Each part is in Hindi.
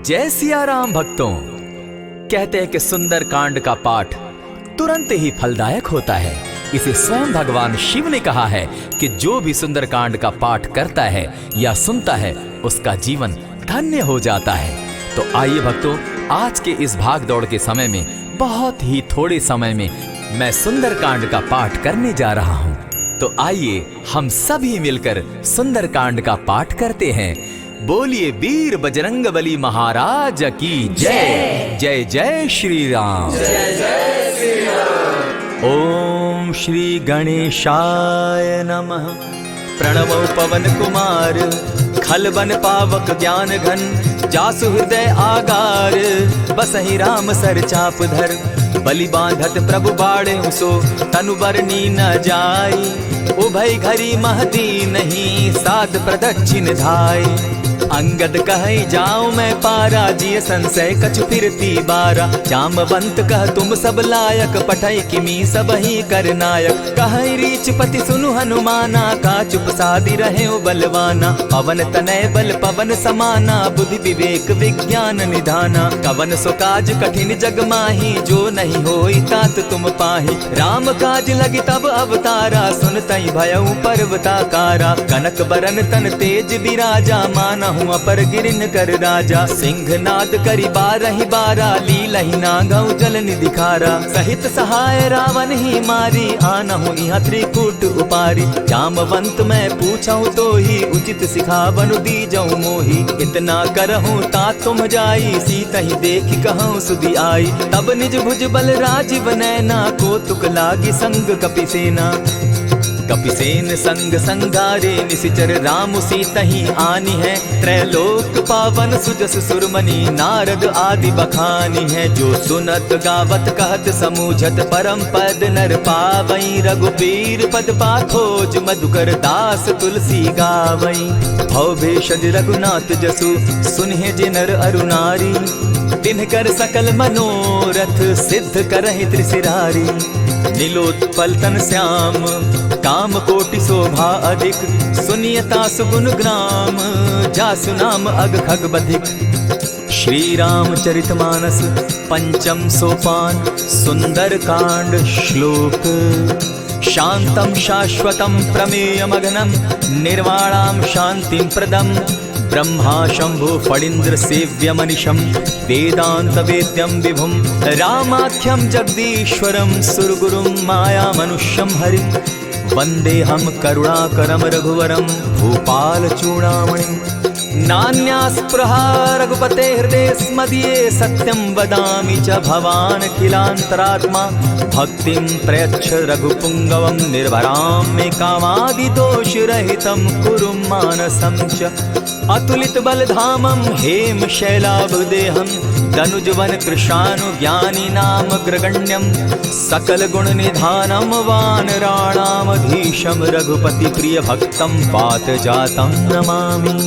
जय सिया राम भक्तों। कहते हैं कि सुंदर कांड का पाठ तुरंत ही फलदायक होता है। इसे स्वयं भगवान शिव ने कहा है कि जो भी सुंदर कांड का पाठ करता है या सुनता है उसका जीवन धन्य हो जाता है। तो आइए भक्तों, आज के इस भाग दौड़ के समय में बहुत ही थोड़े समय में मैं सुंदर कांड का पाठ करने जा रहा हूँ। तो आइए हम सभी मिलकर सुंदर कांड का पाठ करते हैं। बोलिए वीर बजरंगबली महाराज की जय। जय जय श्री राम। जय जय श्री राम। ओम श्री गणेशाय नमः। प्रणवो पवन कुमार खलबन पावक ज्ञान घन, जासु हृदय आगार बसहि राम सर चाप धर। बलि बांधत प्रभु बाढ़े सो तनु बरनी न जाई, उभय घरी महती नहीं साध प्रदक्षिण धाई। अंगद कहे जाऊं मैं पारा, जिय संशय कछ फिरती बारा। जामवंत कह तुम सब लायक, पठय किमी सब ही कर नायक। कहे रीच पति सुनु हनुमाना, का चुप सादी रहे बलवाना। पवन तनय बल पवन समाना, बुद्धि विवेक विज्ञान निधाना। कवन सो काज कठिन जग माही, जो नहीं होई तात तुम पाही। राम काज लगी तब अवतारा, सुनतई भयउ पर्वताकारा। कनक बरन तन तेज बिराजा, माना अपर गिरिन कर राजा। सिंह नाद करी बारहि बारा, लीलहि नागौ जल निधि खारा। सहित सहाय रावण ही मारी, आनहु इहाँ त्रिकूट उपारी। जामवंत मैं पूछऊं तो ही, उचित सिखावनु दीजऊं मोही। इतना करहूं ता तुम जाई, सीतहि देखि कहूं सुधि आई। तब निज भुज बल राजीव नैना, को तुक लागी संग कपिसेना। कपिसेन संग संगारे, निशिचर राम सीतहि आनी है। त्रैलोक पावन सुजस सुरमणि, नारद आदि बखानी है। जो सुनत गावत कहत समूझत, परम पद नर पावई। रघुबीर पद पाखोज, मधुकर दास तुलसी गावई। भव भेषज रघुनाथ जसु, सुनहि जे नर अरु नारी। तिनकर सकल मनोरथ, सिद्ध करहि त्रिशिरारी। नीलोत्पल तन श्याम, काम कोटि शोभा अधिक। सुनियता सुगुन ग्राम, जासु नाम अग खग बधिक। श्री रामचरित मानस पंचम सोपान, सुंदर कांड श्लोक। शांतम शाश्वतम प्रमेयमग्नं, निर्वाणां शांतिं प्रदम्। ब्रह्मा शंभु फणीन्द्र सेव्य मनिशं, वेदांत वेद्यं विभुं। रामाख्यं जगदीश्वरं, सुरगुरुं माया मनुष्यं हरिं। वंदेहं करुणाकरं रघुवरं, भूपाल चूड़ामणिं। नान्यास्पृहा रघुपते हृदये स्मदीये, सत्यं वदामि च भवान् खिलान्तरात्मा। भक्तिं प्रयच्छ रघुपुङ्गवं, निर्भरां मे कामादिदोषरहितं। कुरु मानसं च अतुलित बलधामं, हेम शैलाभदेहं। दनुजवन कृशानु ज्ञानी नाम ग्रगण्यं। सकल गुण निधानं, वानराणामधीशं। रघुपति प्रिय भक्तं, पात जातं नमामि।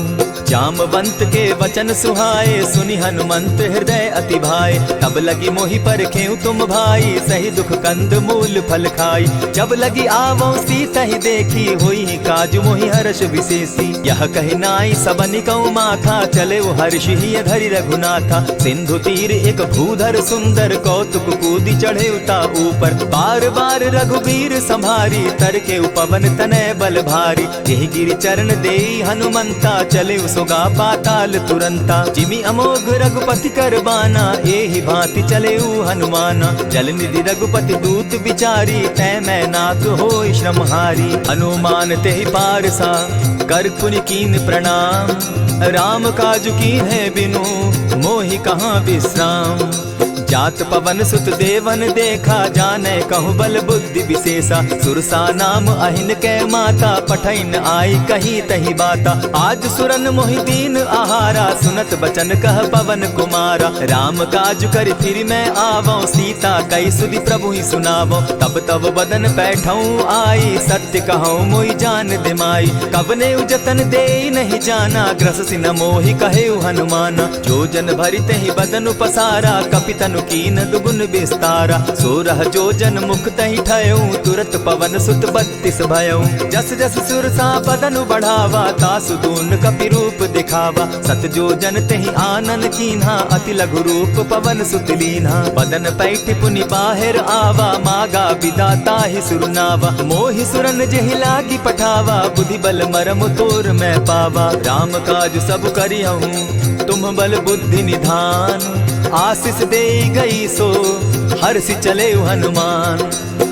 जामवंत के वचन सुहाए, सुनि हनुमंत हृदय अति भाए। तब लगी मोहि परखेउ तुम भाई, सही दुख कंद मूल फल खाई। जब लगी आवो सीतहि देखी, होई काज मोहि हर्ष विशेषी। यह कहि नाई सबनि कौ माथा, चले वो हर्षि हिय धरि रघुनाथा। सिंधु तीर एक भूधर सुंदर, कौतुक कूदी चढ़े उता ऊपर। बार बार रघुबीर संभारी, तर के उपवन तनय बल भारी। यही गिरि चरण देई हनुमंता, चले सोगा पाताल तुरंता। जिमि अमोघ रघुपति कर बाना, एहि भांति चले हनुमाना। जल निधि रघुपति दूत विचारी, तै मैं नाथ होई श्रमहारी। हनुमान तेहि पारसा, कर पुनि कीन प्रणाम। राम काज कीन है बिनु, मोहि कहाँ विश्राम। जात पवन सुत देवन देखा, जाने कहूँ बल बुद्धि विशेषा। सुरसा नाम अहिन कै माता, पठैन आई कही तही बाता। आज सुरन मोहि दीन आहारा, सुनत बचन कह पवन कुमारा। राम काज कर फिर मैं आवो, सीता कई सुधि प्रभु ही सुनावो। तब तब बदन बैठऊँ आई, सत्य कहूँ मोहि जान दिमाई। कबने जतन दे नहीं जाना, ग्रस सिन मोहि कहे हनुमाना। जो जन भरित ही बदन पसारा, कपितन तनु कीन दुगुन विस्तारा। 16 जोजन मुख तहि ठयऊ, तुरत पवन सुत 32 भयऊ। जस जस सुरसा बदनु बढ़ावा, तासु दून कपि रूप दिखावा। 7 जोजन तेहि आनन कीन्हा, अति लघु रूप पवन सुत लीन्हा। बदन पैठ पुनि बाहिर आवा, मागा विदा ताहि सुरनावा। मोहि सुरन जेहि लागी पठावा, बुद्धि बल मरम तोर मैं पावा। राम काज सब करियहूँ, तुम बल बुद्धि निधान। आशीष दे गई सो हर्षि चले हनुमान।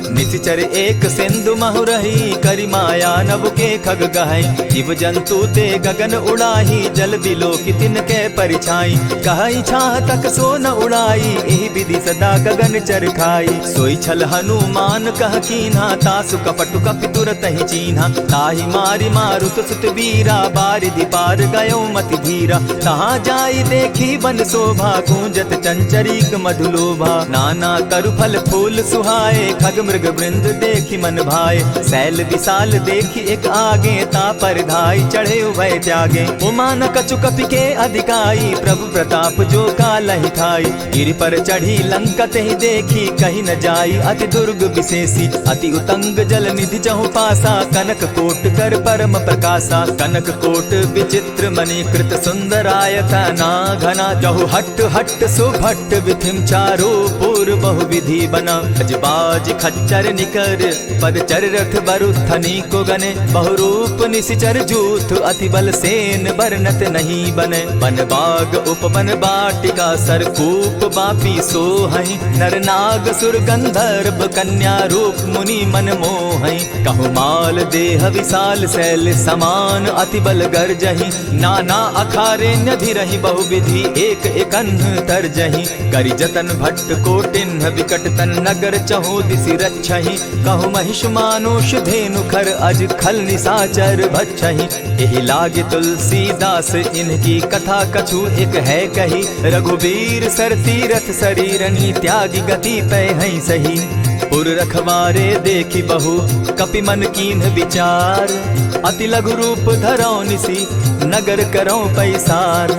निशिचर एक सिंधु महु रही, करि माया नभ के खग गहई। जीव जंतु ते गगन उड़ाही, जल बिलो की तिनके परिछाई। कहई छाह तक सो न उड़ाई, एहि विधि सदा गगन चर खाई। सोई छल हनुमान कह कीन्हा, तासु कपटु कपि तुरत ही चीन्हा। ताहि मारि मारुत सुत वीरा, बारिधि पार गयो मति धीरा। तहाँ जाई देखी बन शोभा, गूंजत चंचरीक मधुलोभा। नाना तरु फल फूल सुहाए, खग मृग वृंद देखी मन भाए। सैल विशाल देखी एक आगे, ता पर धाई चढ़े उभय त्यागे। उमान कछु कपि के अधिकाई, प्रभु प्रताप जो कालहि ठाई। गिरि पर चढ़ी लंका तेहि देखी, कहीं न जाई अति दुर्ग विशेषी। अति उतंग जल निधि चहु पासा, कनक कोट कर परम प्रकाशा। कनक कोट विचित्र मणि कृत सुंदरायतना घना। जहु हट हट सुभट विधिम चारो पूर बहु विधि बना। अजबाज खच्चर निकर पद चर रथ बरुथनी को गने। बहुरूप निशिचर जूथ, अति बल सेन बरनत नहीं बने। बन बाग उपवन बाटिका, सरकूप बापी सोहई। नर नाग सुर गंधर्व कन्या, रूप मुनि मन मोहई। कहु माल देह विशाल शैल समान, अति बल गर्जही। नाना अखारे नधि रही, बहुविधि एक एकन्ह तरजही। करि जतन भट्ट कोटिन्ह, विकट तन नगर चहु दिसि रक्षहि। कहु महिष मानुष धेनु खर, अज खल निशाचर भक्षहि। एहि लागे तुलसीदास, इनकी कथा कछु एक है कही। रघुबीर सर तीरथ शरीरनी, त्यागी गति पै हई सही। पुर रखवारे देखी बहु, कपि मन कीन्ह विचार। अति लघु रूप धरौ निसी, नगर करौ पैसार।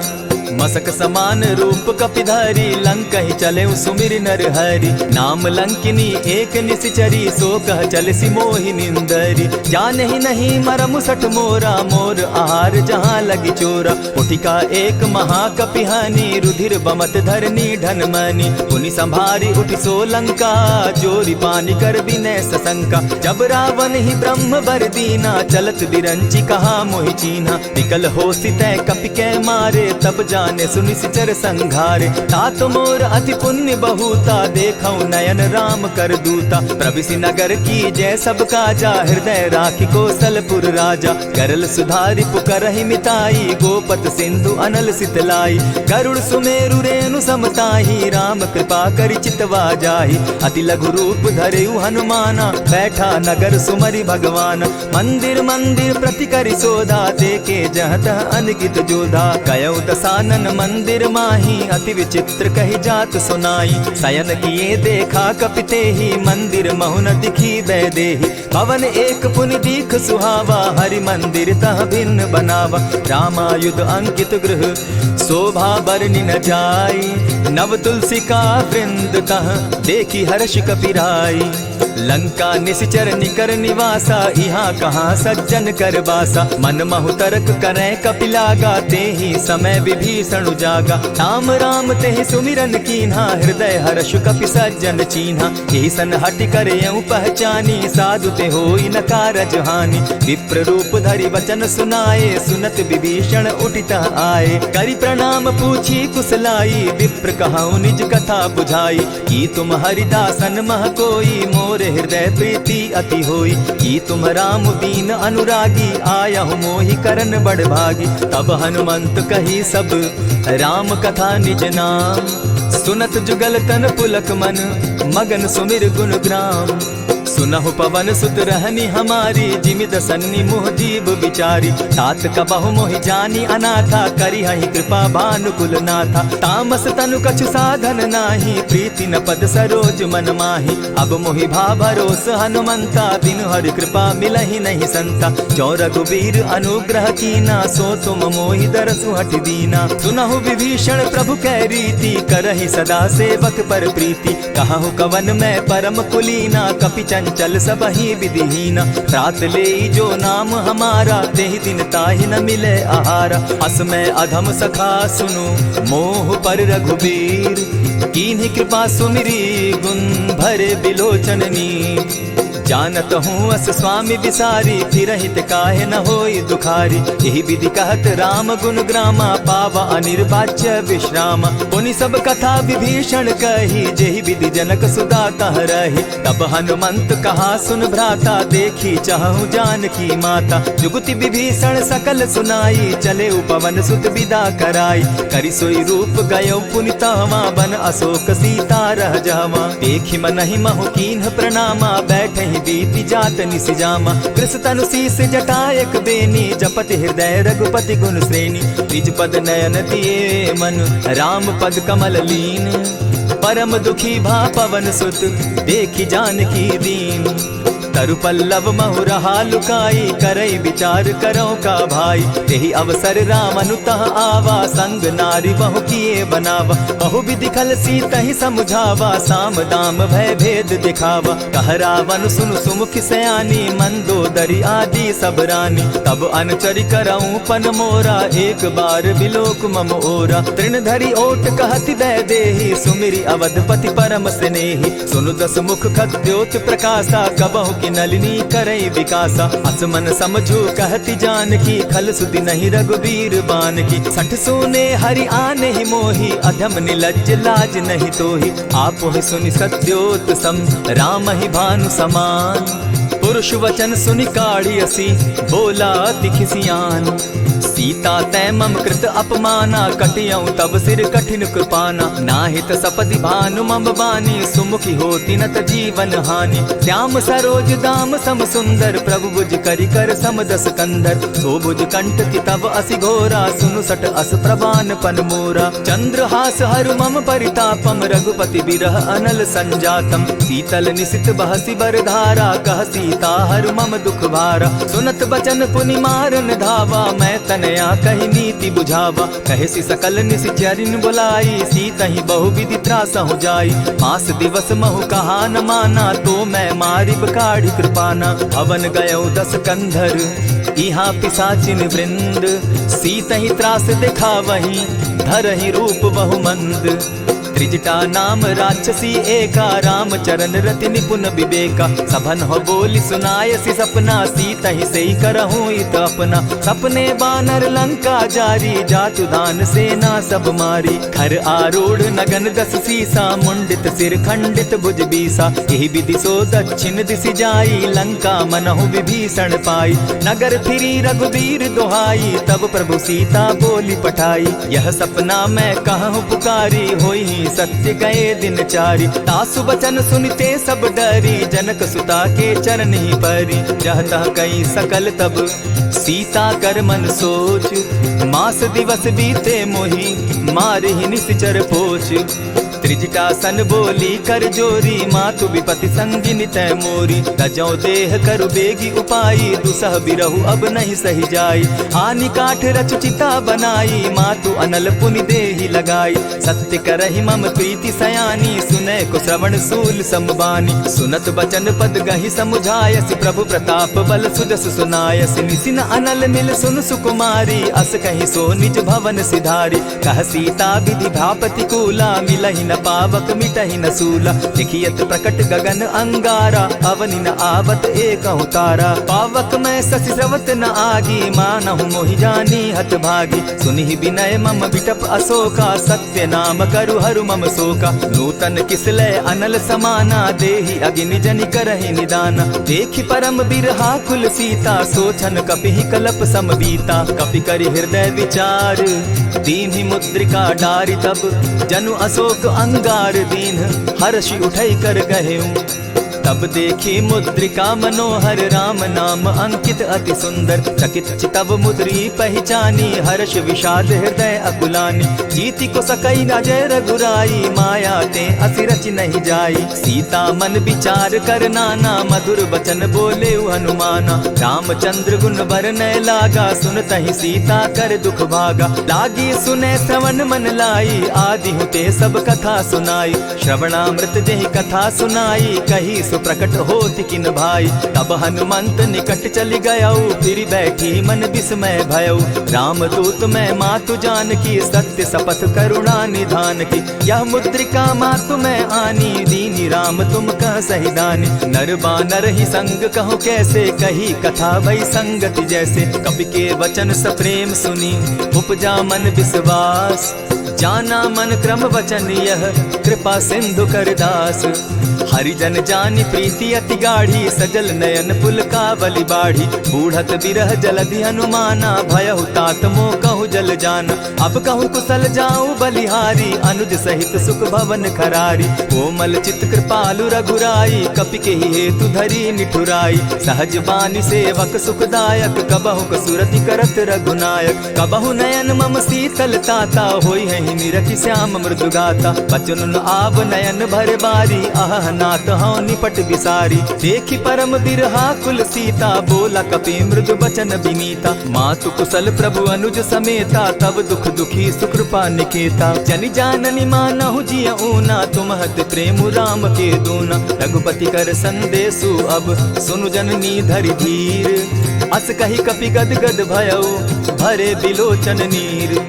मसक समान रूप कपिधारी, लंकहि चले सुमिर नर हरि। नाम लंकिनी एक निशिचरी, सो कह चल सी मोहि निंदरी। जानहि नहीं मरम सठ मोरा, मोर आहार जहाँ लगी चोरा। उठिका एक महाकपिहानी, रुधिर बमत धरनी ढन मनी। पुनि संभारी उठि सो लंका, जोरी पानी कर विनय सशंका। जब रावण ही ब्रह्म बर दीना, चलत बिरंची कहा मोहि चीन्हा। निकल होसी तय कपि के मारे, तब जाने सुनिशिचर संघारे। तात मोर अति पुण्य बहुता, देखौ नयन राम कर दूता। प्रविशि नगर की जय सब काजा, हृदय राखी कौशलपुर राजा। करल सुधारि पुकरहि मिताई, गोपत सिंधु अनल सितलाई। गरुड़ सुमेरु रेणु समताही, राम कृपा करि चितवा जाहि। अति लघु रूप धरेउ हनुमाना, बैठा नगर सुमरि भगवान। मंदिर मंदिर प्रति करि सोधा, देखे जहत अनगित जोधा। कयौ दसानन मंदिर माही, अति विचित्र कही जात सुनाई। शयन किए देखा कपिते ही, मंदिर महु न दिखी वैदेही। भवन एक पुनि दीख सुहावा, हरि मंदिर तह भिन्न बनावा। रामायुध अंकित गृह, शोभा बरनि न जाई। नव तुलसी का वृंद तह, देखी हर्ष कपिराई। लंका निशिचर निकर निवासा, यहाँ कहाँ सज्जन कर बासा। मन महु तर्क करै कपिलागा, तेहि समय विभीषण जागा। राम राम तेहि सुमिरन कीन्हा, हृदय हर्ष कपि सज्जन चीन्हा। ईसन हटि कर यूं पहचानी, साधु ते होई न कारज हानि। विप्र रूप धरि वचन सुनाए, सुनत विभीषण उठितः आए। करि प्रणाम पूछी कुशलाई, विप्र कहऊँ निज कथा बुझाई। की तुम हरिदासन मह कोई, मोर हृदय प्रीति अति होई। की तुम राम दीन अनुरागी, आयहु मोहि करन बड़ भागी। तब हनुमंत कही सब राम कथा निज नाम। सुनत जुगल तन पुलक मन, मगन सुमिर गुण ग्राम। सुनहु पवन सुत रहनी हमारी, जिमित सन्नी मोह जीव विचारी। तात कबहु मोहि जानी अनाथा, करी हहि कृपा भानुकुल नाथा। तामस तनु कछु साधन नाही, प्रीति न पद सरोज मन माही। अब मोहि भा भरोस हनुमंता, बिनु हरि कृपा मिलहि नहीं संता। जो रघुबीर अनुग्रह कीना, सो तुम मोहि दरसु हठि दीना। सुनहु विभीषण प्रभु कै रीति, करहि सदा सेवक पर प्रीति। कहु कवन मैं परम कुलीना, कपि चंचल सबहि विधिहीना। त्रात लेई जो नाम हमारा, तेहि दिन ताहि न मिले आहारा। अस मैं अधम सखा सुनु, मोह पर रघुबीर। कीन्ही कृपा सुमिरी, गुण भरे बिलोचन नीर। जानत हूँ अस स्वामी विसारी, फिरहित काहे न होई दुखारी। यही विधि कहत राम गुण ग्रामा, पावा अनिर्वाच्य विश्राम। पुनि सब कथा विभीषण कही, जेहि विधि जनक सुदा कह रही। तब हनुमंत कहा सुन भ्राता, देखी चाहूँ जानकी माता। जुगति विभीषण सकल सुनाई, चले पवन सुत विदा कराई। करि सोई रूप गयो पुनि तहवा, बन अशोक सीता रह जावा। देखी मनहि महु कीन्ह प्रणामा, बैठहि बीति जात निसिजामा। कृष तनु शीस जटायक बेनी, जपति हृदय रघुपति गुण श्रेणी। निज पद नयन दिए मन, राम पद कमल लीन। परम दुखी भा पवन सुत, देखी जानकी दीन। तरु पल्लव महु रहा लुकाई, करई विचार करो का भाई। यही अवसर राम अनुतः आवा, संग नारी बहु किए बनावा। बहु विधि खल सीतहि समुझावा, साम दाम भय भेद दिखावा। कह रावण सुन सुमुखि सयानी, मंदोदरी आदि सब रानी। तब अनचरि करऊं पन मोरा, एक बार बिलोक मम ओरा। तृण धरि ओट कहति दय देहि, सुमिरि अवधपति परम स्नेही। सुनु दस मुख खद्योत प्रकाशा, कबहु नलिनी करई विकासा। असमन समझो कहति जानकी, खल सुधि नहीं रघुबीर बान की। सठ सोने हरि आने ही मोही, अधम निलज्ज लाज नहीं तोही। आपो ही सुनि सत्योत सम, राम ही भानु समान। पुरुष वचन सुनि काढ़ी असी, बोला अति खिसियान। सीता तै मम कृत अपमाना, कटियऊं तब सिर कठिन कृपाना। नाहित सपदि भानु मम बानी, सुमुखी होती नत जीवन हानि। श्याम सरोज दाम सम सुंदर, प्रभु बुझ करि कर सम दस कंधर। सो बुझ कंठ की तब असि घोरा, सुनु सट अस प्रवान पन मोरा। चंद्रहास हरु मम परितापम, रघुपति बिरह अनल संजातम। शीतल निशित बहसी बरधारा, कह सीता हरु मम दुख भारा। सुनत बचन पुनि मारन धावा, मैं तनया कही नीति बुझावा। कहे सकल निशिचरिन बुलाई, सीतहि बहु विधि त्रास हो जाई। मास दिवस महु कहा न माना, तो मैं मारिब काढ़ी कृपाना। भवन गयो दस कंधर, इहाँ पिशाचिन वृंद। सीतहि त्रास दिखावहि, धरहि रूप बहु मंद। त्रिजटा नाम राक्षसी एका, राम चरण रति निपुण विवेका। सभन हो बोली सुनायसी सपना, सीतहि सेई करहूँ इत अपना। सपने बानर लंका जारी, जातु दान सेना सब मारी। खर आरूढ़ नगन दस सीसा, मुंडित सिर खंडित भुज बीसा। यही विधि सो दक्षिण दिशि जाई, लंका मनहु विभीषण पाई। नगर फिरी रघुबीर दोहाई, तब प्रभु सीता बोली पठाई। यह सपना मैं कहूँ पुकारी, होई सत्य गए दिन चारी। तासु बचन सुनते सब डरी, जनक सुता के चरण ही परी। जहता कई सकल तब सीता कर मन सोच, मास दिवस बीते मोही, मारे ही निश्चर पोच। त्रिजटा सन बोली कर जोरी, मातु विपति संगिनी तै मोरी। तजौ देह करु बेगी उपाई, दुसह बिरहु अब नहीं सही जाई। हानि काठ रचु चिता बनाई, मातु अनल पुनि देहि लगाई। सत्य करहि मम प्रीति सयानी, सुनै को श्रवण सूल समबानी। सुनत बचन पद गहि समुझायसि, प्रभु प्रताप बल सुजस सुनायसि। निसिन अनल मिल सुन सुकुमारी, अस कहि सो निज भवन सिधारी। कह सीता विधि भापति कूला, मिलहि न पावक मिटहि न सूला। लिखियत प्रकट गगन अंगारा, अवनि न आवत एकहु तारा। पावक मैं शशि स्रवत न आगी, मानहु मोहि जानी हत भागी। सुनिहि विनय मम बिटप अशोका, सत्य नाम करु हरु मम शोका। नूतन किसलय अनल समाना, देहि अगिनि जनि करहि निदाना। देखि परम बिरहा कुल सीता, सोचन कपिहि कलप सम बीता। कपि करि हृदय विचार, दीन्हि मुद्रिका डारि। तब जनु अशोक अंगार दीन, हर्षि उठै कर गहेऊ। तब देखी मुद्रिका मनोहर राम नाम अंकित अति सुंदर। चकित चितव मुद्री पहचानी हर्ष विषाद हृदय अकुलानी। जीति को सकई न जय रघुराई माया ते अति रच नहीं जाई। सीता मन विचार कर नाना मधुर बचन बोले हनुमाना। रामचंद्र गुण बरनय लागा सुनतहि सीता कर दुख भागा। लागी सुने श्रवण मन लाई आदि हुते सब कथा सुनाई। श्रवणामृत जेहि कथा सुनाई कही सुप्रकट होति किन भाई। तब हनुमंत निकट चली गयऊ फिर बैठी मन विस्मय भयऊ। रामदूत मैं मातु जान की सत्य शपथ करुणा निधान की। यह मुद्रिका मातु मैं आनी दीनी राम तुम कह सही दानी। नर बानर ही संग कहूँ कैसे कही कथा वही संगति जैसे। कवि के वचन सप्रेम सुनी उपजा मन विश्वास। जाना मन क्रम वचन यह कृपा सिंधु कर दास। हरिजन जानी प्रीति अति गाढ़ी सजल नयन पुलकावली बाढ़ी। बूढ़त बिरह जलधि हनुमाना भयहु तात मोह कहु जल जाना। अब कहूँ कुशल जाऊँ बलिहारी अनुज सहित सुख भवन खरारी। कोमल चित कृपालु रघुराई कपि के ही हेतु धरी निठुराई। सहज बानी सेवक सुखदायक कबहु कसुरति करत रघुनायक। कबहु नयन मम शीतल ताता होई है निरखि श्याम मृदु गाता। बचन आब नयन भर बारी आह नाथ हूँ निपट विसारी। देखी परम बिरहा कुल सीता बोला कपि मृदु बचन विनीता। मातु कुशल प्रभु अनुज समेता तब दुख दुखी सुकृपा निकेता। जनि जाननी मानहु जिय ऊना तुम हत प्रेम राम के दूना। रघुपति कर संदेशु अब सुनु जननी धरि धीर। अस कही कपि गद गद भयऊ भरे बिलोचन नीर।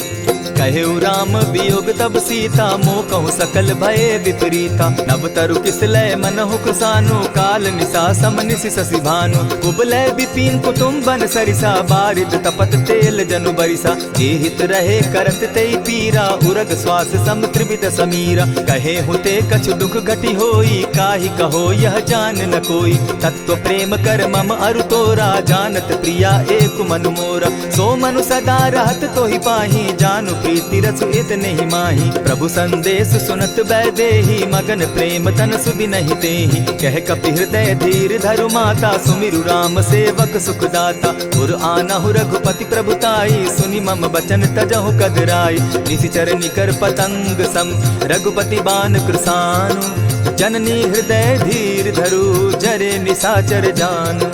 कहेउ राम वियोग तब सीता मोह कहूँ सकल भये विपरीता। नव तरु किस लय मनहु कृसानु काल निशा समनिशि शशि भानु। कुबलय विपिन कुटुम्बन सरिसा बारिद तपत तेल जनु बरिसा। जे हित रहे करत तेई पीरा उरग श्वास सम त्रिविध समीरा। कहे हुते कछु दुख घटी होई काहि कहो यह जान न कोई। तत्व प्रेम कर मम अरु तोरा जानत प्रिया एक मनु मोरा। सो मनु सदा रहत तोहि पाही जानु प्रीति रसु इतने ही माही। प्रभु संदेश सुनत बैदेही मगन प्रेम तन सुधि नहीं तेहि। कह कपि हृदय धीर धरु माता सुमिरु राम सेवक सुखदाता। उर आनहु रघुपति प्रभुताई सुनि मम बचन तजहु कदराई। निशिचर निकर पतंग सम रघुपति बान कृसानु। जननी हृदय धीर धरु जरे निशाचर जान।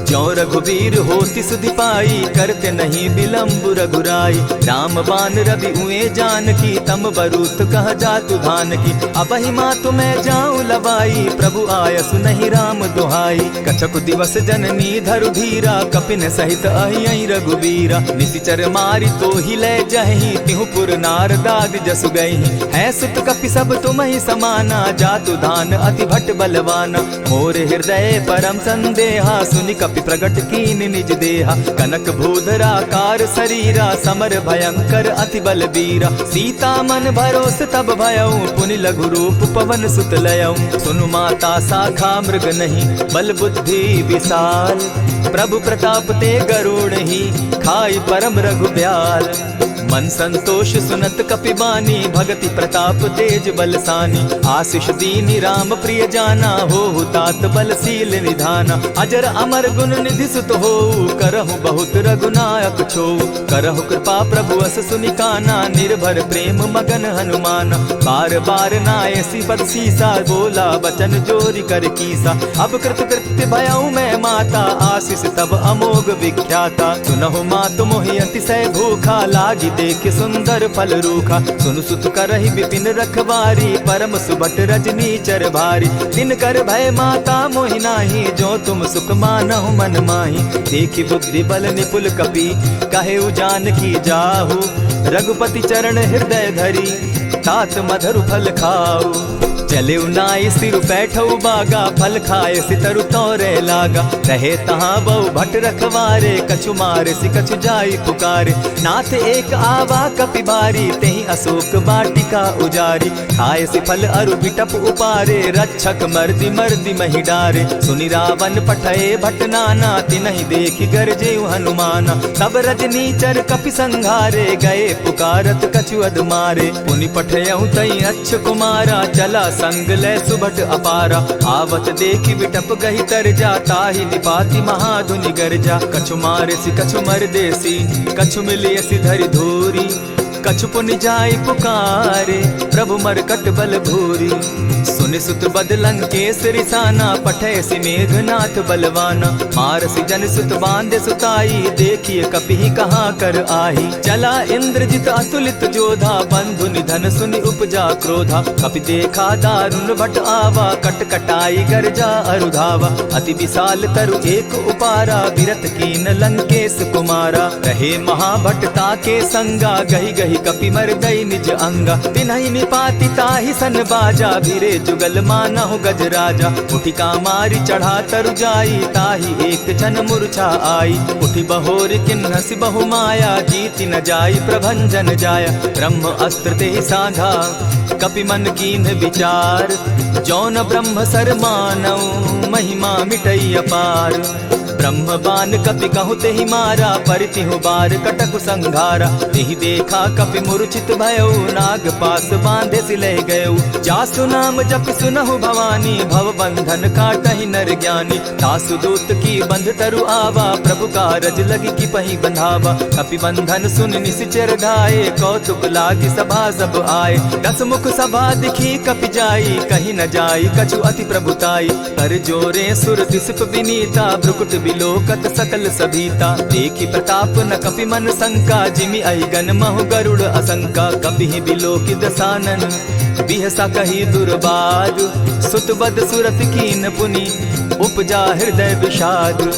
ज्यों रघुवीर होति सुधि पाई करते नहीं विलम्ब रघुराई। राम बान रवि उए जान की तम बरूत कह जातु धान की। अब ही मातु मैं जाऊं लवाई प्रभु आयसु नहीं राम दुहाई। कछक दिवस जननी धरु धीरा कपिन सहित अहियं रघुवीरा। निशिचर मारी तो ही ले जहि तिहुपुर नार दाग जसु गई। है सुत कपि सब तुम ही समाना जातु धान अति भट बलवाना। मोर हृदय परम संदेहा सुनि कपि प्रगट कीन निज देहा। कनक भूधराकार शरीरा समर भयंकर अति बलबीरा। सीता मन भरोस तब भयऊ पुनि लघु रूप पवन सुत लयऊ। सुनु माता शाखा मृग नहीं बल बुद्धि विशाल। प्रभु प्रताप ते गरुड़ ही खाई परम रघु ब्याल। मन संतोष सुनत कपि बानी भगति प्रताप तेज बलसानी। आशीष दीनी राम प्रिय जाना हो तात बलशील निधाना। अजर अमर गुण निधि सुत हो करहु बहुत रघुनायक छो। करहु कृपा प्रभु अस सुनिकाना निर्भर प्रेम मगन हनुमाना। बार बार नायसी पद सीसा बोला बचन जोरी कर कीसा। अब कृत कृत्य भयऊ मैं माता आशीष तब अमोघ विख्याता। सुनहु मातु मोहि अतिशय भूखा लागी देख सुंदर फल रूखा। सुन सुत करहि विपिन रखवारी परम सुबट रजनी चर भारी। दिन कर भय माता मोहि नाही जो तुम सुख मानहु मन माही। देखि बुद्धि बल निपुल कपि कहे जान की जाहु। रघुपति चरण हृदय धरी तात मधुर फल खाऊ। चले नाई सिर बैठऊ बागा फल खाए सितरु तोरे लागा। रहे तहाँ बहु भट रखवारे कछु मारे सि कछु जाई पुकारे। नाथ एक आवा कपि बारी तेहि अशोक बाटिका उजारी। खाए सि फल अरु बिटप उपारे रक्षक मर्दि मर्दि महि डारे। सुनि रावण पठये भट नाना तिनहि देखि गरजे हनुमाना। तब रजनी चर कपि संघारे गए पुकारत कछु अध मारे। पुनि पठयऊ तई अच्छ कुमारा चला संग ले सुभट अपारा। आवत देखी बिटप गही तर जा, ताहि निपाति महाधुनि गर्जा। कछु मारेसी कछु मर देसी, कछु मिलियसी धरि धूरी। कछु पुनि जाय पुकारे, प्रभु मरकट बल भूरी। सुनि सुत बद लंकेश रिसाना, पठैसी मेघनाथ बलवाना। मारसी जन सुत बांधे सुताई, देखिए कपि कहाँ कर आही। चला इंद्रजित अतुलित जोधा, बंधु निधन सुनि उपजा क्रोधा। कपि देखा दारुण भट आवा, कट कटाई गर्जा अरुधावा। अति विशाल तरु एक उपारा, विरत कीन लंकेश कुमारा। रहे महाभट्टा के संगा, गही गही कपि मर गई निज अंगा। तिन्हि निपाति ताहि सन बाजा, भीरे जुगल मानहु गज राजा। उठिका मारी चढ़ा तरु जाई, ताहि एक क्षण मूर्छा आई। उठि बहोर किन्हसि बहु माया, जीति न जाई प्रभंजन जाया। ब्रह्म अस्त्र तेहि साधा, कपि मन कीन्ह विचार। जौन ब्रह्म सर मानऊ, महिमा मिटई अपार। ब्रह्म बान कपि कहु तेहि मारा, परितिहु बार कटकु संघारा। तेहि देखा कपि मूर्छित भयउ, नाग पास बांधे सिले गयउ। जासु नाम जपि सुनहु भवानी, भव बंधन काटहि नर ज्ञानी। तासु दूत की बंध तरु आवा, प्रभु कारज लगी कि पहि बंधावा। कपि बंधन सुन निसिचर धाये, कौतुक लागी सभा सब आए। दस मुख सभा दिखी कपि जाई, कहीं न जाई कछु अति प्रभुताई। कर जोरे सुर दिसप विनीता, भ्रुकुट बिलोकत सकल सभीता। देखी प्रताप न कपि मन शंका, जिमि अहिगन महु गरुड़ असंका। कपि बिलोकि दसानन, बिहसा कही दुर्बाद। सुत बद सुरत कीन पुनि, उपजा हृदय विषाद।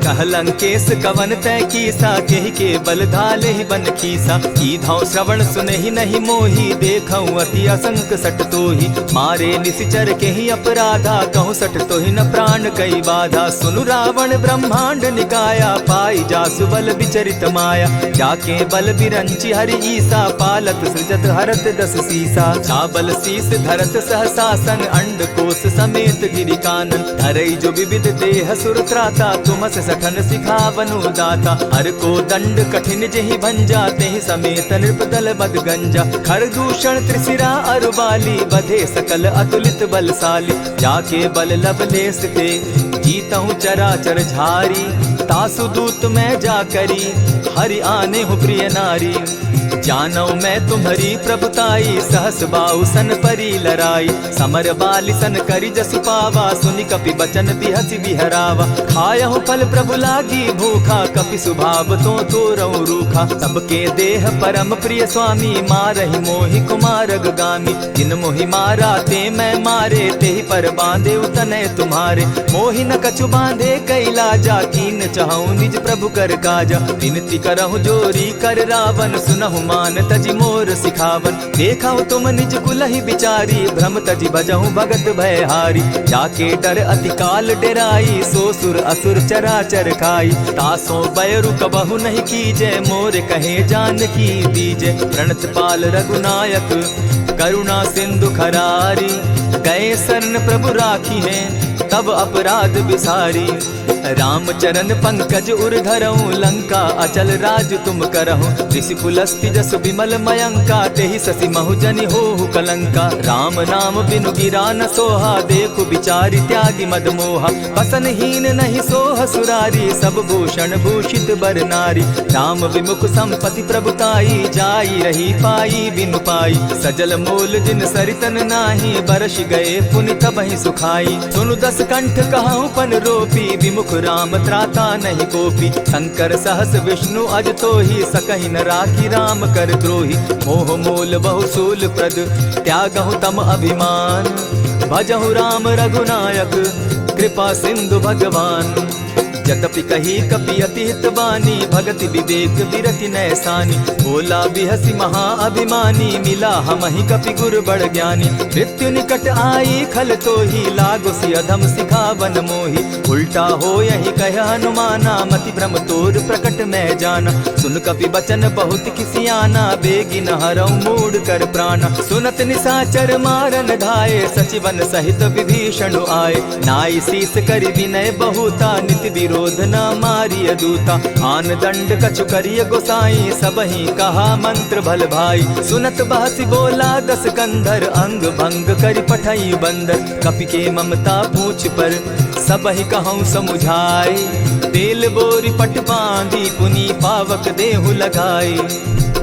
कह लंकेश कवन तय कीसा, केहि के बल धाले ही बन खीसा। कीधौ श्रवण सुनहि नहीं मोही, देखऊं अति असंक सट तोही। मारे निसिचर केहि अपराधा, कहूँ सट तोहि न प्राण कई बाधा। सुनु रावण ब्रह्मांड निकाया, पाई जासु बल विचरित माया। जाके बल बिरंचि हरि ईसा, पालत सृजत हरत दस सीसा। चाबल शीस धरत सहसासन, अंड कोश समेत गिरि कानन। धरई जो विविध देह सुर त्राता, तुमस सठन सिखावनु दाता। हर को दंड कठिन जेहि भंजा, तेहि समेत नृपदल बद गंजा। खर दूषण त्रिशिरा अरुबाली, बधे सकल अतुलित बलशाली। जाके बल लवलेस ते, जीतहु चराचर झारी। तासु दूत मैं जा करी, हरि आने हूँ प्रिय नारी। जानौ मैं तुम्हारी प्रभुताई, सहस बाहु सन परी लराई। समर बाली सन करी जसु पावा, सुनि कपि बचन बिहसि बिहरावा। खायहु फल प्रभु लागी भूखा, कपि सुभाव तो तोरहु रूखा। सबके देह परम प्रिय स्वामी, मारहि मोहि कुमारग गामी। जिन मोहि मारा ते मैं मारे, तेहि पर बांधे उतने तुम्हारे। मोहि न कछु बांधे कैलाजा, कीन चाहूं निज प्रभु कर काजा। विनती करहु जोरी कर रावण, सुनहु मान तजि मोर सिखावन। देखहु तुम निज कुलहि बिचारी, भ्रम तजि भजहु भगत भयहारी। जाके डर अति काल डेराई, सो सुर असुर चराचर खाई। तासो बैरु कबहु नहीं कीजे, मोर कहे जानकी दीजे। प्रणत पाल रघुनायक, करुणा सिंधु खरारी। गए शरण प्रभु राखी है, तब अपराध बिसारी। राम चरण पंकज उर धरऊं, लंका अचल राज तुम करहूं। ऋषि पुलस्ति जस विमल मयंका, तेहि ससि महु जनि होहु कलंका। राम नाम बिनु गिरा न सोहा, देखु बिचारी त्यागी मद मोहा। बसनहीन नहीं सोह सुरारी, सब भूषण भूषित बर नारी। राम विमुख संपति प्रभुताई, जाई रही पाई बिनु पाई। सजल मोल जिन सरितन नाही, बरस गए पुनि तबहि सुखाई। सुनु दस कंठ कहूँ पन रोपी, विमुख राम त्राता नहीं कोपी। शंकर सहस विष्णु अज तोहि, सकहि न राखी राम कर द्रोही। मोह मूल बहु सूल प्रद, त्यागहु तम अभिमान। भजहु राम रघुनायक, कृपा सिंधु भगवान। जतपि कही कपि अति हित बानी, भगति विवेक विरति नैसानी। बोला बिहसी महा अभिमानी, मिला हमहि कपि गुर बड़ ज्ञानी। मृत्यु निकट आई खल तोहि, लागो सि अधम सिखावन मोहि। उल्टा हो यही कह हनुमाना, मति भ्रम तोर प्रकट मैं जाना। सुन कपि बचन बहुत किसियाना, बेगी न हरऊ मूड कर प्राणा। सुनत निसाचर मारन धाये, सचिवन सहित विभीषण आए। नाई शीस करि विनय बहुता, नित विरोध न मारिय दूता। आन दंड कछु करिय गोसाई, सबहि कहा मंत्र भल भाई। सुनत बहसी बोला दस कंधर, अंग भंग करि पठई बंदर। कपि के ममता पूछ पर, सबहि कहूँ समुझाए। तेल बोरी पट बांधी, पुनि पावक देहु लगाई।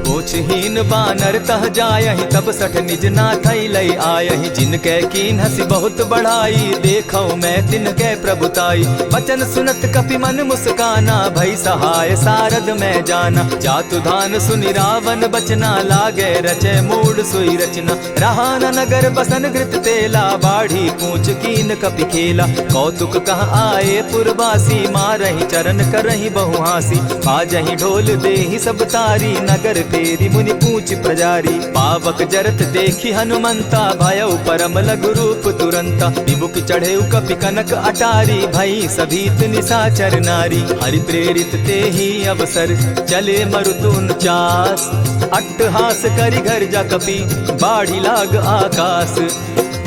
पोछहीन बानर तह जायहि, तब सठ निज नाथै लई आयहि। जिनकै कीन हसी बहुत बढ़ाई, देखौ मैं तिनकै प्रभुताई। बचन सुनत कपि मन मुस्काना, भई सहाय सारद मैं जाना। जातु धान सुनि रावण बचना, लागे रचय मूड सोई रचना। रहा न नगर बसन घृत तेला, बाढ़ी पूछ कीन कपि खेला। कौतुक कह आए पुरवासी, मारहि चरण करहि बहु हासी। बाजहि ढोल देहि सब तारी, नगर तेरी मुनि पूछ प्रजारी। पावक जरत देखी हनुमंता, भयउ परम लघु रूप तुरंता। विमुख चढ़े कपि कनक अटारी, भई सभीत निशाचर नारी। हरि प्रेरित ते ही अवसर, चले मरुतुन चास। अट्टहास करि घर जा कपि, बाढ़ी लाग आकाश।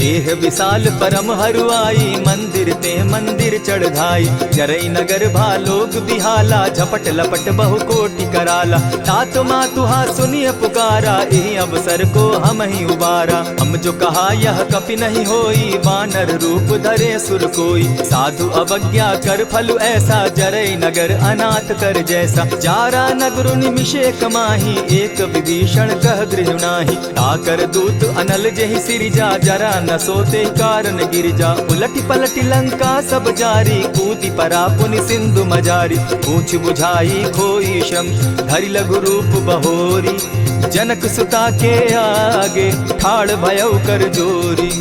देह विशाल परम हरुआई, मंदिर ते मंदिर चढ़ाई। जरई नगर भालोग बिहाला, झपट लपट बहु कोटि कराला। तात मातुहा सुनिय पुकारा, एहि अवसर को हम ही उबारा। हम जो कहा यह कपि नहीं होई, वानर रूप धरे सुर कोई। साधु अवज्ञा कर फल ऐसा, जरई नगर अनाथ कर जैसा। जारा नगर निमिषे कमाही, एक विभीषण कह गृह नाही। ताकर दूत अनल जहि सिरिजा, जरा न सोते कारण गिरजा। उलटी पलटी लंका सब जारी, कूदी परा पुनि सिंधु मजारी। पूछ बुझाई खोई श्रम, धरि लघु रूप बहोरी। जनक सुता के आगे, ठाड़ भयउ कर जोरी।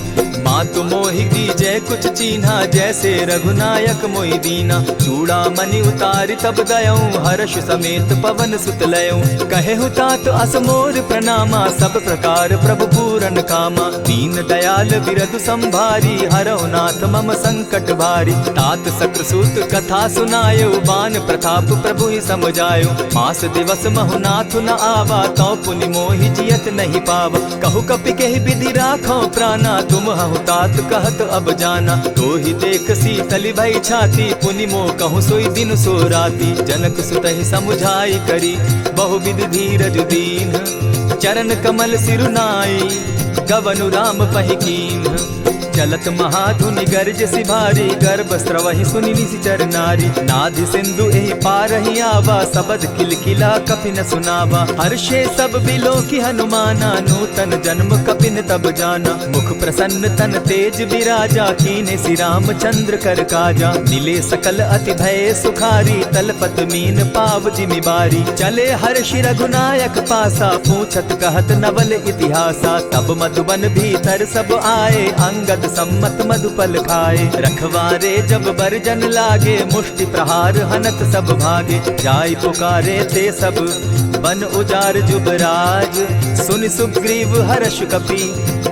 मातु मोहि दीजै कुछ चीन्हा, जैसे रघुनायक मोहि दीना। चूड़ा मणि उतारि तब दयऊं, हर्ष समेत पवन सुत लयऊं। कहेहु तात असमोर प्रणामा, सब प्रकार प्रभु पूरन कामा। दीन दयाल बिरधु संभारी, हरौ नाथ मम संकट भारी। तात सक्रसूत कथा सुनायो, बान प्रताप प्रभु ही समझायो। मास दिवस महु नाथ न आवा, तौ पुनि मोहि जियत नहीं पावा। कहु कपि केहि विधि राखो प्राणा, तुम हहु तात कहत अब जाना। तो ही देख शीतली भई छाती, पुनि मो कहूँ सोई दिन सो राती। जनक सुतहि समुझाई करी, बहुविधि धीरज दीन। चरण कमल सिरुनाई, गवनु राम पहि कीन। चलत महाधुनि गर्ज सिभारी, गर्भ स्रवहि सुनि निशिचर नारी। नाधि सिंधु एहि पारहि आवा, सबद किलकिला कपि न सुनावा। हर्षे सब बिलोकि हनुमाना, नूतन जन्म कपि न तब जाना। मुख प्रसन्न तन तेज विराजा, कीने श्री रामचंद्र कर काजा। मिले सकल अति भय सुखारी, तलपत मीन पाव जिमि बारी। चले हर्षि रघुनायक पासा, पूछत कहत नवल इतिहासा। तब मधुबन भीतर सब आए, अंगद सम्मत मधुपल खाए। रखवारे जब बरजन लागे, मुष्टि प्रहार हनत सब भागे। जाय पुकारे ते सब, बन उजार जुबराज। सुनि सुग्रीव हर्ष कपि,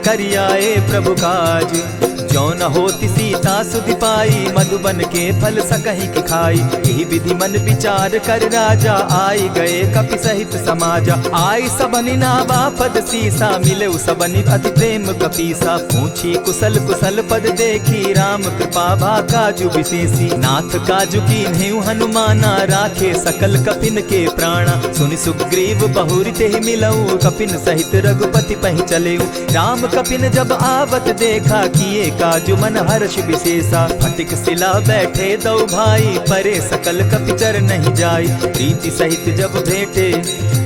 करियाए प्रभु काज। जो न होती सीता सुधि पाई, मधुबन के फल सकहि की खाई। यही विधि मन विचार कर राजा, आई गए कपि सहित समाजा। आई सबनि नावा पद सीसा, मिले सबनि अति प्रेम कपीसा। पूछी कुशल कुशल पद देखी, राम कृपा भा काजु विशेषी। नाथ काजु कीन्हेउ हनुमाना, राखे सकल कपिन के प्राणा। सुनि सुग्रीव बहुरि तेहि मिलऊ, कपिन सहित रघुपति पहि चलेऊ। राम कपिन जब आवत देखा, किए काजु मन हर्ष विशेषा। फटिक सिला बैठे दो भाई, परे सकल कपिचर नहीं जाई। प्रीति सहित जब भेटे,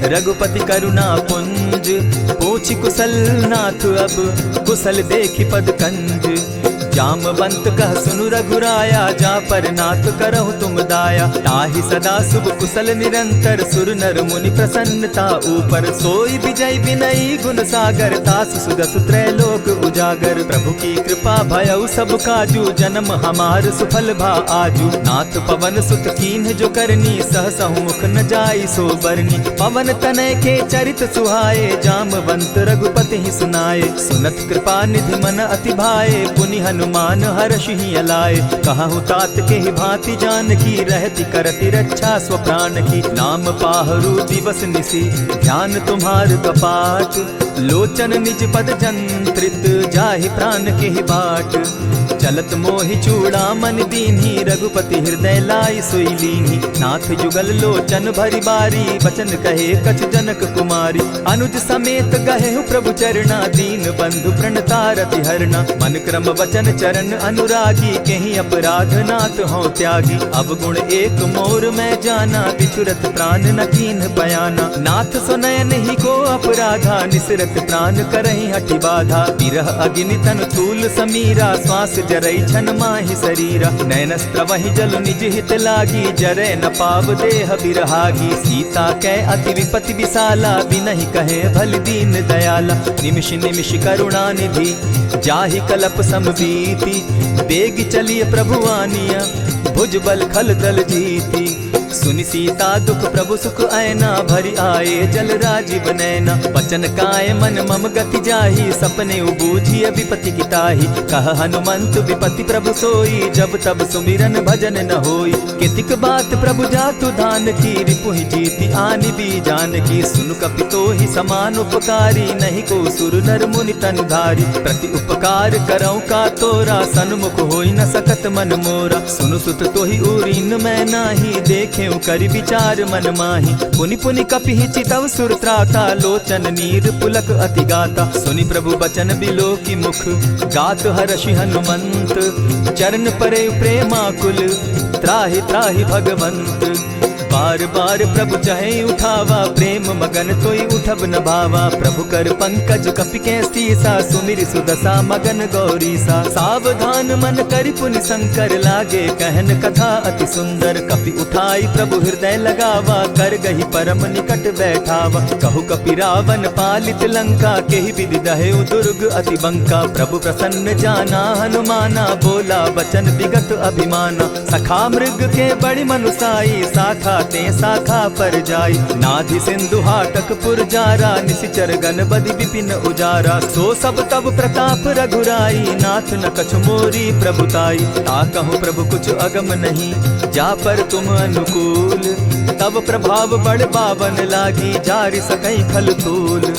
रघुपति करुणा पुंज। पूछि कुशल नाथ अब, कुशल देखि पद कंज। जामवंत कह सुनु रघुराया, जा पर नाथ करहु तुम दाया। ताहि सदा शुभ कुशल निरंतर, सुर नर मुनि प्रसन्नता ऊपर। सोई विजय विनयी गुण सागर, तास सुदस त्रैलोक उजागर। प्रभु की कृपा भयउ सब काजू, जन्म हमार सुफल भा आजू। नाथ पवन सुत कीन्ह जो करनी, सहसहु मुख न जाई सो बरनी। पवन तनय के चरित सुहाए, जामवंत रघुपति ही सुनाए। सुनत कृपा निधि मन अति भाए, पुनि हनुमान हनुमान हर्षि अलाए। कहु तात के ही भांति जानकी, रहती करती रक्षा स्व प्राण की। नाम पाहरु दिवस निसी, ध्यान तुम्हार कपाट। लोचन निज पद जंत्रित, जाहि प्राण के ही बाट। चलत मोहि चूड़ामन दीन्ही, रघुपति हृदय लाई सोई लीन्ही। नाथ जुगल लोचन भरी बारी, बचन कहे कछ जनक कुमारी। अनुज समेत गहे प्रभु चरणा, दीन बंधु प्रणतारति हरना। मन क्रम वचन चरण अनुरागी, कहीं अपराध नाथ हो त्यागी। अब गुण एक मोर में जाना, बिछुरत प्राण न कीन्ह बयाना। नाथ सुनयन ही को अपराधा, निसरत प्राण करहि हठि बाधा। विरह अग्नि तन तूल समीरा, श्वास जरई छन माहि शरीरा। नयन स्त्रवहि जल निज हित लागी, जरै न पाव देह बिरहागी। सीता कै अति विपति विशाला, बिनहि कहे भल दीन दयाला। निमिष निमिष करुणा निधि, जाहि कलप समबीति। बेग चलिए प्रभु आनिया, भुज बल खल दल जीती। सुनि सीता दुख प्रभु सुख ऐना, भरि आए जल राजीव नैना। वचन काय मन मम गति जाहि, सपने बूझिय विपति किताहि। कह हनुमंत विपति प्रभु सोई, जब तब सुमिरन भजन न होई। कितिक बात प्रभु जातु धान की, रिपुहि जीति आनि भी जानकी। सुनु कपितो ही समान उपकारी, नहीं को सुर नर मुनि तन धारी। प्रति उपकार करौ का तोरा, सन्मुख होई न सकत मन मोरा। सुनु सुत तोहि उरीन मैं नाही, देखे करि विचार मन माही। पुनि पुनि कपिहि चितव सुर त्राता, लोचन नीर पुलक अति गाता। सुनि प्रभु बचन बिलो की मुख, गात हर्षि हनुमंत। चरण परे प्रेमाकुल, त्राहि त्राहि भगवंत। बार बार प्रभु चहे उठावा, प्रेम मगन तोई उठब न भावा। प्रभु कर पंकज कपि के सीसा, सुमिर सुदशा मगन गौरीसा। सावधान मन करि पुनि शंकर, लागे कहन कथा अति सुंदर। कपि उठाई प्रभु हृदय लगावा, कर गही परम निकट बैठावा। कहु कपि रावण पालित लंका, केहि विधि दहेउ दुर्ग अति बंका। प्रभु प्रसन्न जाना हनुमाना, बोला बचन विगत अभिमाना। सखा मृग के बड़ी मनुसाई, शाखा ते शाखा पर जाई। नाधि सिंधु हाटक पुर जारा, निशिचर गण बदि विपिन उजारा। सो सब तब प्रताप रघुराई, नाथ न कछु मोरी प्रभुताई। ताकहु प्रभु कुछ अगम नहीं, जा पर तुम अनुकूल। तब प्रभाव बड़ पावन लागी, जारि सकई खल तूल।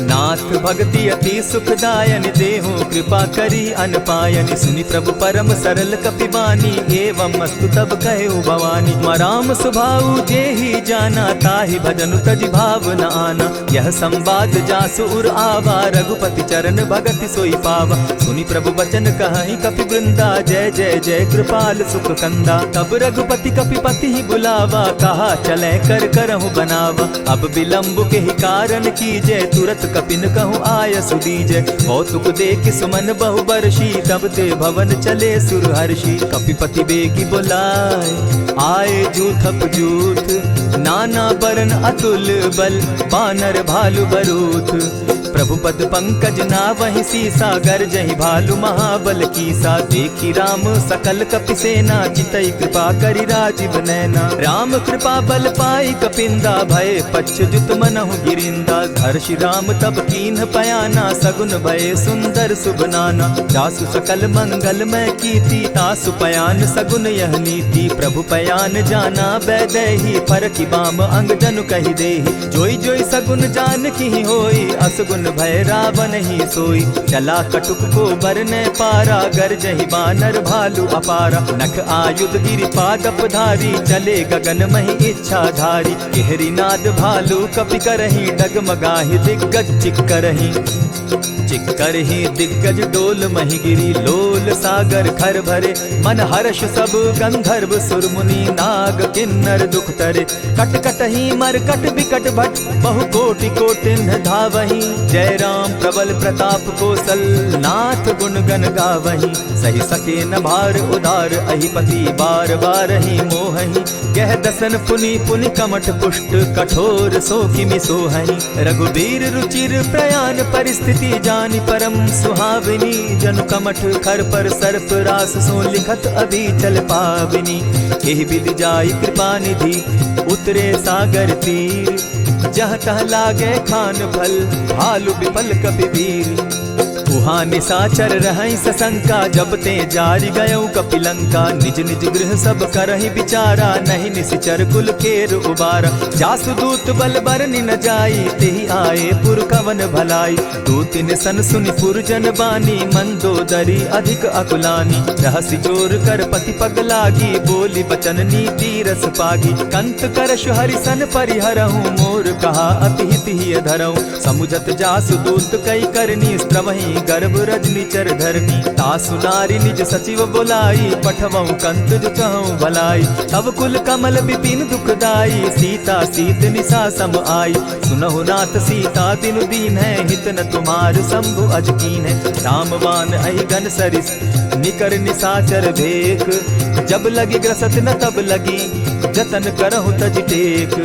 नाथ भक्ति अति सुखदायन, देहु कृपा करी अनपायन। सुनि प्रभु परम सरल कपिबानी, एवं मस्तु तब कहेउ भवानी। मराम सुभाऊ जेहि जाना, ताहि भजन तज भाव न आना। यह संवाद जासु उर आवा, रघुपति चरण भगति सोई पावा। सुनि प्रभु बचन कहहि कपि वृंदा, जय जय जय कृपाल सुख कंदा। तब रघुपति कपिपति ही बुलावा, कहा चले कर करहु बनावा। अब विलंब के ही कारण कीजय, तुरत कपिन कहूँ आय सुदीजय। कौतुक देख सुमन बहु बरसी, तब ते भवन चले सुर हर्षि। कपिपति बेगी बुलाए, आए जूथप जूथ। नाना बरन अतुल बल, बानर भालु बरूथ। प्रभु पद पंकज नावहि सीसा, गरजहि भालु महाबल कीसा। देखी राम सकल कपि सेना, चितई कृपा करि राजीव नैना। राम कृपा बल पाई कपिंदा, भय पच्युत मनहु गिरिंदा। हर्षि राम तब कीन्ह पयाना, सगुन भय सुंदर शुभ नाना। जासु सकल मंगल मैं कीति, तासु पयान सगुन यह नीति। प्रभु पयान जाना बैदेही, फरकि बाम अंग जनु कहि देहि। जोई जोई सगुन जान की होई, असगुन भय रावण ही सोई। चला कटुक को बरने पारा, गरजहि बानर भालु अपारा। नख आयुध गिरि पादप धारी, चले गगन महि इच्छा धारी। केहरी नाद भालु कपि करहि, डगमगाहि दिग्गज चिक्करहि। चिक्करहि दिग्गज डोल महि गिरी, लोल सागर खर भरे। मन हर्ष सब गंधर्व सुर मुनि, नाग किन्नर दुख तरे। कट कटहि मरकट बिकट भट, बहु कोटि कोटिन्ह धावहि। जय राम प्रबल प्रताप कौशल, नाथ गुण गण गावहि। सही सके न भार उदार, अहिपति बार बार ही मोहहि। गह दसन पुनि पुनि कमठ पुष्ट, कठोर सो किमि सोहहि। रघुबीर रुचिर प्रयाण परिस्थिति, जानि परम सुहाविनी। जनु कमठ खर पर सर्प रास, सो लिखत अभी चल पाविनी। एहि विधि जाई कृपा निधि, उतरे सागर तीर। जह तह लागे खान फल, भालु विफल कपि वीर। उहाँ निशाचर रहई सशंका, जब ते जारी गयऊ कपिलंका। निज निज गृह सब करहि विचारा, नहीं निशिचर कुल केर उबारा। जासु दूत बल बरनि न जाई, तेहि आए पुर कवन भलाई। दूत सन सुनि पुरजन बानी, मंदोदरी अधिक अकुलानी। रहसि जोर कर पति पग लागी, बोली बचन नीति रस पागी। कंत करश हरिसन परिहरहूँ, मोर कहा अति हित ही धरऊँ। समुझत जासु दूत कई करनी, स्त्रवहि गर्भ रजनी चर धरनी। तासु नारी निज सचिव बोलाई, पठवऊँ कंत जो चहऊँ भलाई। तब कुल कमल विपिन दुखदाई, सीता सीत निशा सम आई। सुनहु नाथ सीता दिनु दीन है, हित न तुम्हार शंभु अजकीन है। रामवान अहिगन सरिस निकर निशाचर भेक, जब लगी ग्रसत न तब लगी, जतन करहु तज टेक।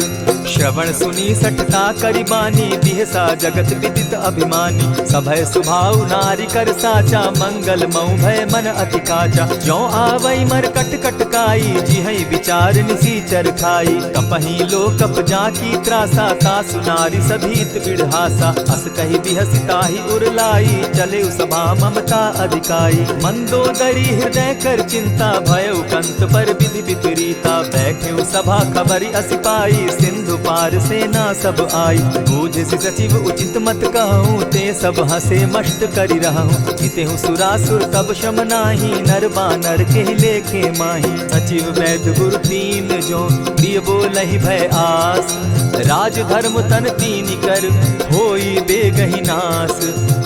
श्रवण सुनी सठता करिबानी, बिहसा जगत विदित अभिमानी। सभय सुभाव नारी कर साचा, मंगल मऊ भय मन अति काचा। जो आवई मर कट कटकाई, जिहई विचार निसीचर खाई। कपही लो कप जाकी त्रासा, तासु नारी सभीत बिढ़ासा। अस कही बिहसिता ही उरलाई, चले सभा ममता अधिकाई। मंदोदरी हृदय कर चिंता, भयउ कंत पर विधि विपरीता। बैठे सभा खबरी असी पाई, सिंधु पार सेना सब आई। बूझ सि सचिव उचित मत कहूँ, ते सब हसे मष्ट करि रहूँ। हितेहु सुरासुर तब शम नाही, नर बानर के लेखे माही। सचिव वैद्य गुरु तीन जो, प्रिय बोलहि भय आस। राज धर्म तन तीन कर, होई बेगहि नास।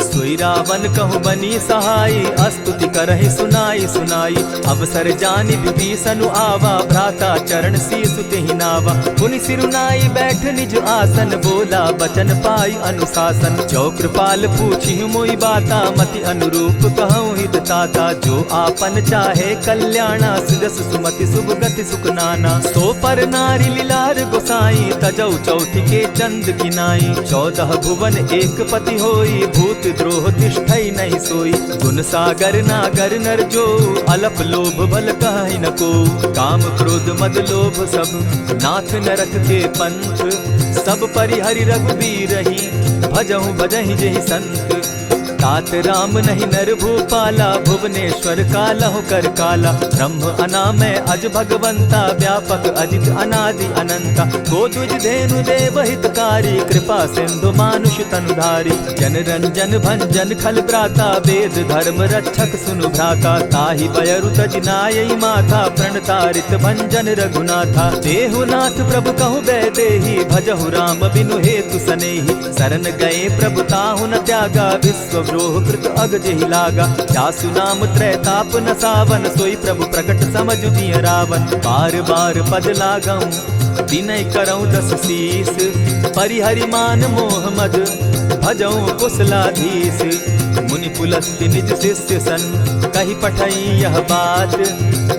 सोई रावण कहु बनी सहाई, अस्तुति करहि सुनाई सुनाई। अवसर जानि विभीषण आवा, भ्राता चरण शीसु तेहि नावा। पुनि सिरुनाई बैठ निज आसन, बोला बचन पाई अनुशासन। जो कृपाल पूछि मोई बाता, मति अनुरूप कहूँ हित ताता। जो आपन चाहे कल्याणा, सिदस सुमति शुभ गति सुख नाना। सो पर नारी लीलार गोसाई, तजौ चौथि के चंद किनाई। 14 भुवन एक पति होई, भूत द्रोह तिष्ठई नहीं सोई। गुण सागर नागर नर जो, अलप लोभ बल कहि न को। काम क्रोध मद लोभ सब, नाथ नरक के पंथ। सब परिहरि रघुबीर रही, भजहु भजहि जेहि संत। तात राम नहीं नर भूपाला, भुवनेश्वर कालहु कर काला। ब्रह्म अनामय अज भगवंता, व्यापक अजित अनादि अनंता। गोद्विज धेनु देव हितकारी, कृपा सिंधु मानुष तनुधारी। जन रंजन भंजन खल भ्राता, वेद धर्म रक्षक सुनु भ्राता। ताहि बयरु तज नायई माथा, प्रणतारित भंजन रघुनाथा। देहु नाथ प्रभु कहु बैदेही, भजहु राम बिनु हेतु सनेही। शरण गए प्रभु ताहु न त्यागा, विश्व द्रोह कृत अग जेहि लागा। जासु नाम त्रैताप न सावन, सोई प्रभु प्रकट समझ दिय रावण। बार बार पद लागऊं, विनय करऊं 10 शीस। परिहरि मान मोह मद, भजऊं कुशलाधीश। मुनि पुलस्त्य निज शिष्य सन, कही पठई यह बात।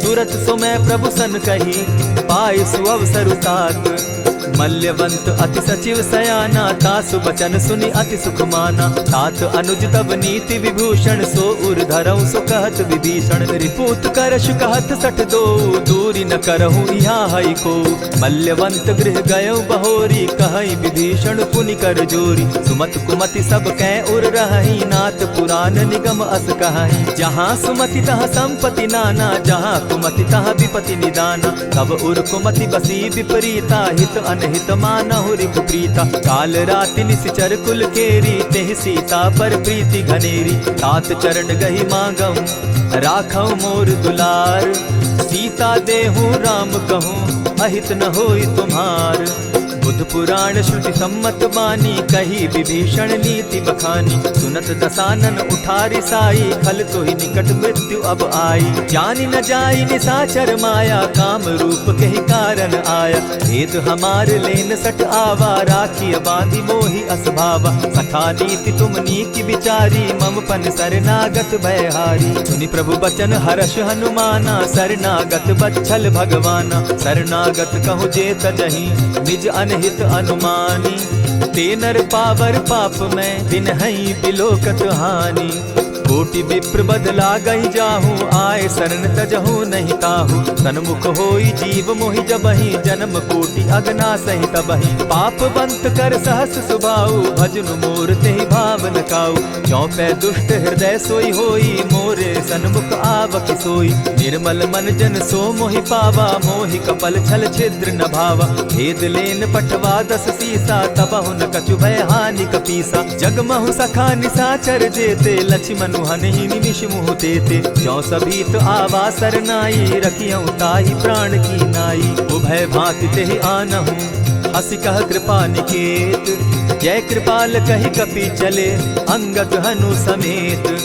तुरत सो मैं प्रभु सन कही, पाय सुअवसर तात। मल्यवंत अति सचिव सयाना, तासु बचन सुनि अति सुख माना। तात अनुज तब नीति विभूषण, सो उर धरऊं सो कहत विभीषण। रिपुत करश कहत सठ दो, दूरी न करहूँ यहाँ हई को। मल्यवंत गृह गयऊ बहोरी, कहई विभीषण पुनि कर जोरी। सुमत कुमति सब कै उर रहई, नाथ पुराण निगम अस कहई। जहाँ सुमति तहाँ संपत्ति नाना, जहाँ कुमति तहाँ विपति निदाना। तब उर कुमति बसी विपरीता, हित अनहित मानहु रिपु प्रीता। काल राति निशिचर कुल केरी, तेहि सीता पर प्रीति घनेरी। तात चरण गही मांगऊं, राखऊं मोर दुलार। सीता देहूं राम कहूं, अहित न होई तुम्हार। बुध पुराण श्रुति सम्मत बानी, कही विभीषण नीति बखानी। सुनत दसानन उठारी साई, खल तो ही निकट मृत्यु अब आई। जानी न जाई निशाचर माया, काम रूप के ही कारण आया। भेद हमार लेन सट आवा, राखी बांधी मोहि असभावा। सखा नीति तुम नीति विचारी, मम पन शरणागत भयहारी। सुनि प्रभु बचन हर्ष हनुमाना, शरणागत बच्छल भगवाना। शरणागत कहु जे तजहि, निज अनहित अनुमानी। ते नर पावर पाप में, दिन हई बिलोकत हानि। कोटि विप्र बदला गई जाहू, आए शरण तजहू नहीं ताहू। सन्मुख होई जीव मोहि जबहि, जन्म कोटि अगना सहि तबहि। पाप बंत कर सहस सुभाऊ, भजनु मोर तेहि भाव न काऊ। चौपै दुष्ट हृदय सोई होई, मोरे सन्मुख आवक सोई। निर्मल मन जन सो मोहि पावा, मोहि कपल छल छिद्र न भावा। भेद लेन पठवा दस सीसा, तबहु न कछु भय हानि कपीसा। जगमहु सखा निसाचर जेते, लक्ष्मण हनहि निमिष मुह तेते। जो सभीत आवा सरनाई, रखियौ ताहि प्राण की नाई। उभय भांति तेहि आनहु, हसी कह कृपा निकेत। जय कृपाल कहि कपि चले, अंगद हनु समेत।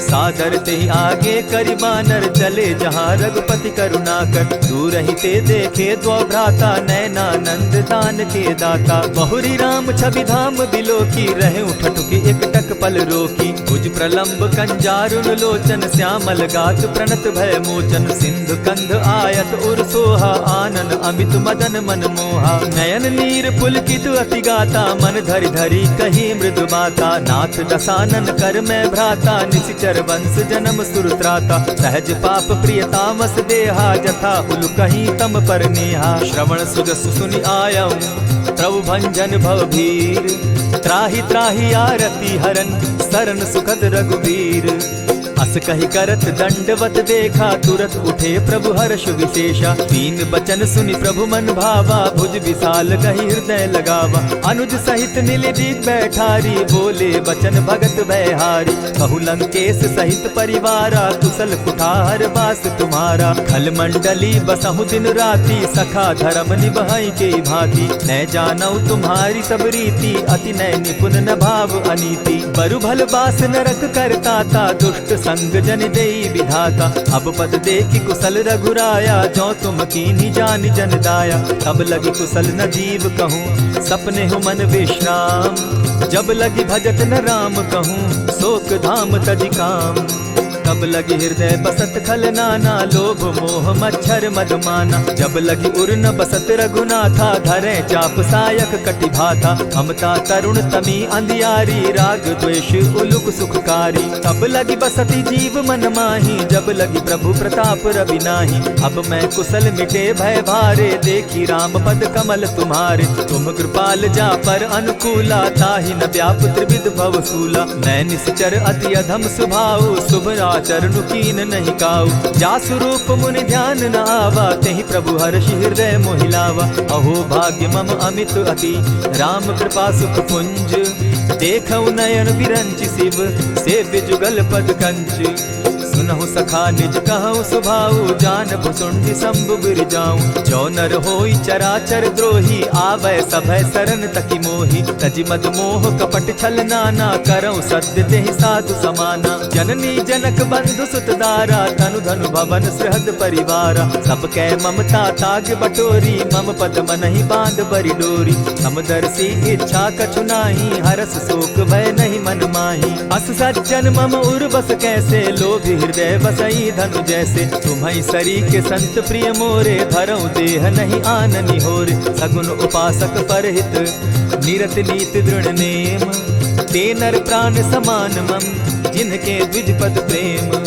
सादर ते आगे करि बानर, चले जहाँ रघुपति करुणाकर। दूर ही ते देखे द्वौ भ्राता, नैनानंद दान के दाता। बहुरी राम छवि धाम बिलोकी, रहे उठटुकी एक टक पल रोकी। भुज प्रलंब कंजारुन लोचन, श्यामल गात प्रणत भय मोचन। सिंधु कंध आयत उर सोहा, आनन अमित मदन मन मोहा। नयन नीर पुलकित अति गाता, मन धरि धरि कही मृदु बाता। नाथ दसानन कर मैं भ्राता, निशिचर वंश जन्म सुरत्राता। सहज पाप प्रियतामस देहा, जथा उलु कहीं तम पर नेहा। श्रवण सुजस सुनि आयऊ, प्रभु भंजन भव भीर। त्राहि त्राहि आरती हरन, सरन सुखद रघुवीर। अस कहि करत दंडवत देखा, तुरत उठे प्रभु हर्ष विशेषा। तीन बचन सुनि प्रभु मन भावा, भुज विशाल कहि हृदय लगावा। अनुज सहित नीलदीप बैठारी, बोले बचन भगत भयहारी। कहु लंकेश सहित परिवारा, कुशल कुठार बास तुम्हारा। खल मंडली बसहु दिन राति, सखा धर्म निभाई के भांति। न जानऊ तुम्हारी सब रीति, अति नय निपुण न भाव अनीति। बरु भल बास नरक करताता, दुष्ट संग जन देई विधाता। अब पद देखि कुशल रघुराया, जो तुम कीन्ही जानि जन दाया। तब लगी कुशल न जीव कहूँ, सपने हो मन विश्राम। जब लगी भजत न राम कहूँ, शोक धाम तजि काम। तब लगी हृदय बसत खल नाना, लोभ मोह मच्छर मधुमाना। जब लगी उर न बसत रघुनाथा, धरे चाप सायक कटि भाथा। ममता तरुण तमी अंधियारी, राग द्वेष उलुक सुखकारी। तब लगी बसती जीव मन माही, जब लगी प्रभु प्रताप रवि नाही। अब मैं कुशल मिटे भय भारे, देखी राम पद कमल तुम्हारे। तुम कृपाल जा पर अनुकूला, ताहि न व्याप त्रिविध भव सूला। मैं निश्चर अति अधम स्वभाव, शुभ चरणु कीन नहीं काऊ। जासु रूप मुनि ध्यान न आवा, तेहि प्रभु हर्षि हृदय मोहिलावा। अहो भाग्य मम अमित अति, राम कृपा सुख पुंज। देखऊ नयन बिरंचि शिव, सेव्य जुगल पद कंच। सुनहु सखा निज कहु सुभाऊ, जान भुसुंडि शंभु गिर जाऊं। जो नर होई चराचर द्रोही, आवे सभय शरण तकी मोही। तजि मद मोह कपट छल नाना, करऊं सत्य तेहि साधु समाना। जननी जनक बंधु सुत दारा, तनु धनु भवन सृहद परिवारा। सब कै ममता ताग बटोरी, मम पद मनहि बांध बरि डोरी। समदर्शी इच्छा कछु नाही, हरस शोक भय नहीं मन माही। अस सज्जन मम उर बस कैसे, लोभी हृदय बसई धनु जैसे। तुम्हि सरी के संत प्रिय मोरे, धरऊं देह नहीं आननि होरे। सगुन उपासक परहित, निरत नीत दृढ़ नेम। ते नर प्राण समान मम, जिनके द्विज पद प्रेम।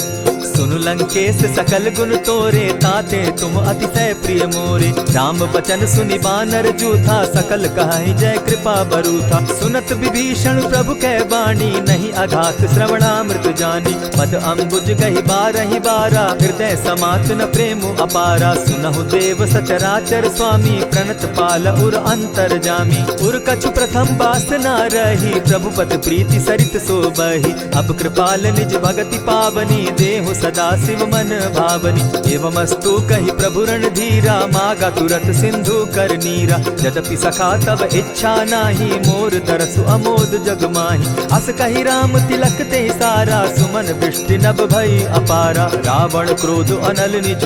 सुनु लंकेश सकल गुण तोरे, ताते तुम अतिशय प्रिय मोरे। राम बचन सुनि बानर जूथा, सकल कहाहि जय कृपा बरूथा। सुनत विभीषण प्रभु कै बाणी, नहीं अघात श्रवणामृत जानी। पद अम्बुज गहि बारहि बारा, हृदय समात न प्रेम अपारा। सुनहु देव सचराचर स्वामी, प्रणत पाल उर अंतर जामी। उर कछु प्रथम बास न रही, प्रभु पद प्रीति सरित सोबहि। अब कृपाल निज भगति पावनी, देहु सदा शिव मन भावनी। एवमस्तु कहि प्रभु रणधीरा, मागा तुरत सिंधु कर नीरा। यद्यपि सखा तब इच्छा नाही, मोर तरसु अमोद जग माही। अस कहि राम तिलक ते सारा, सुमन वृष्टि नभ भई अपारा। रावण क्रोध अनल निज,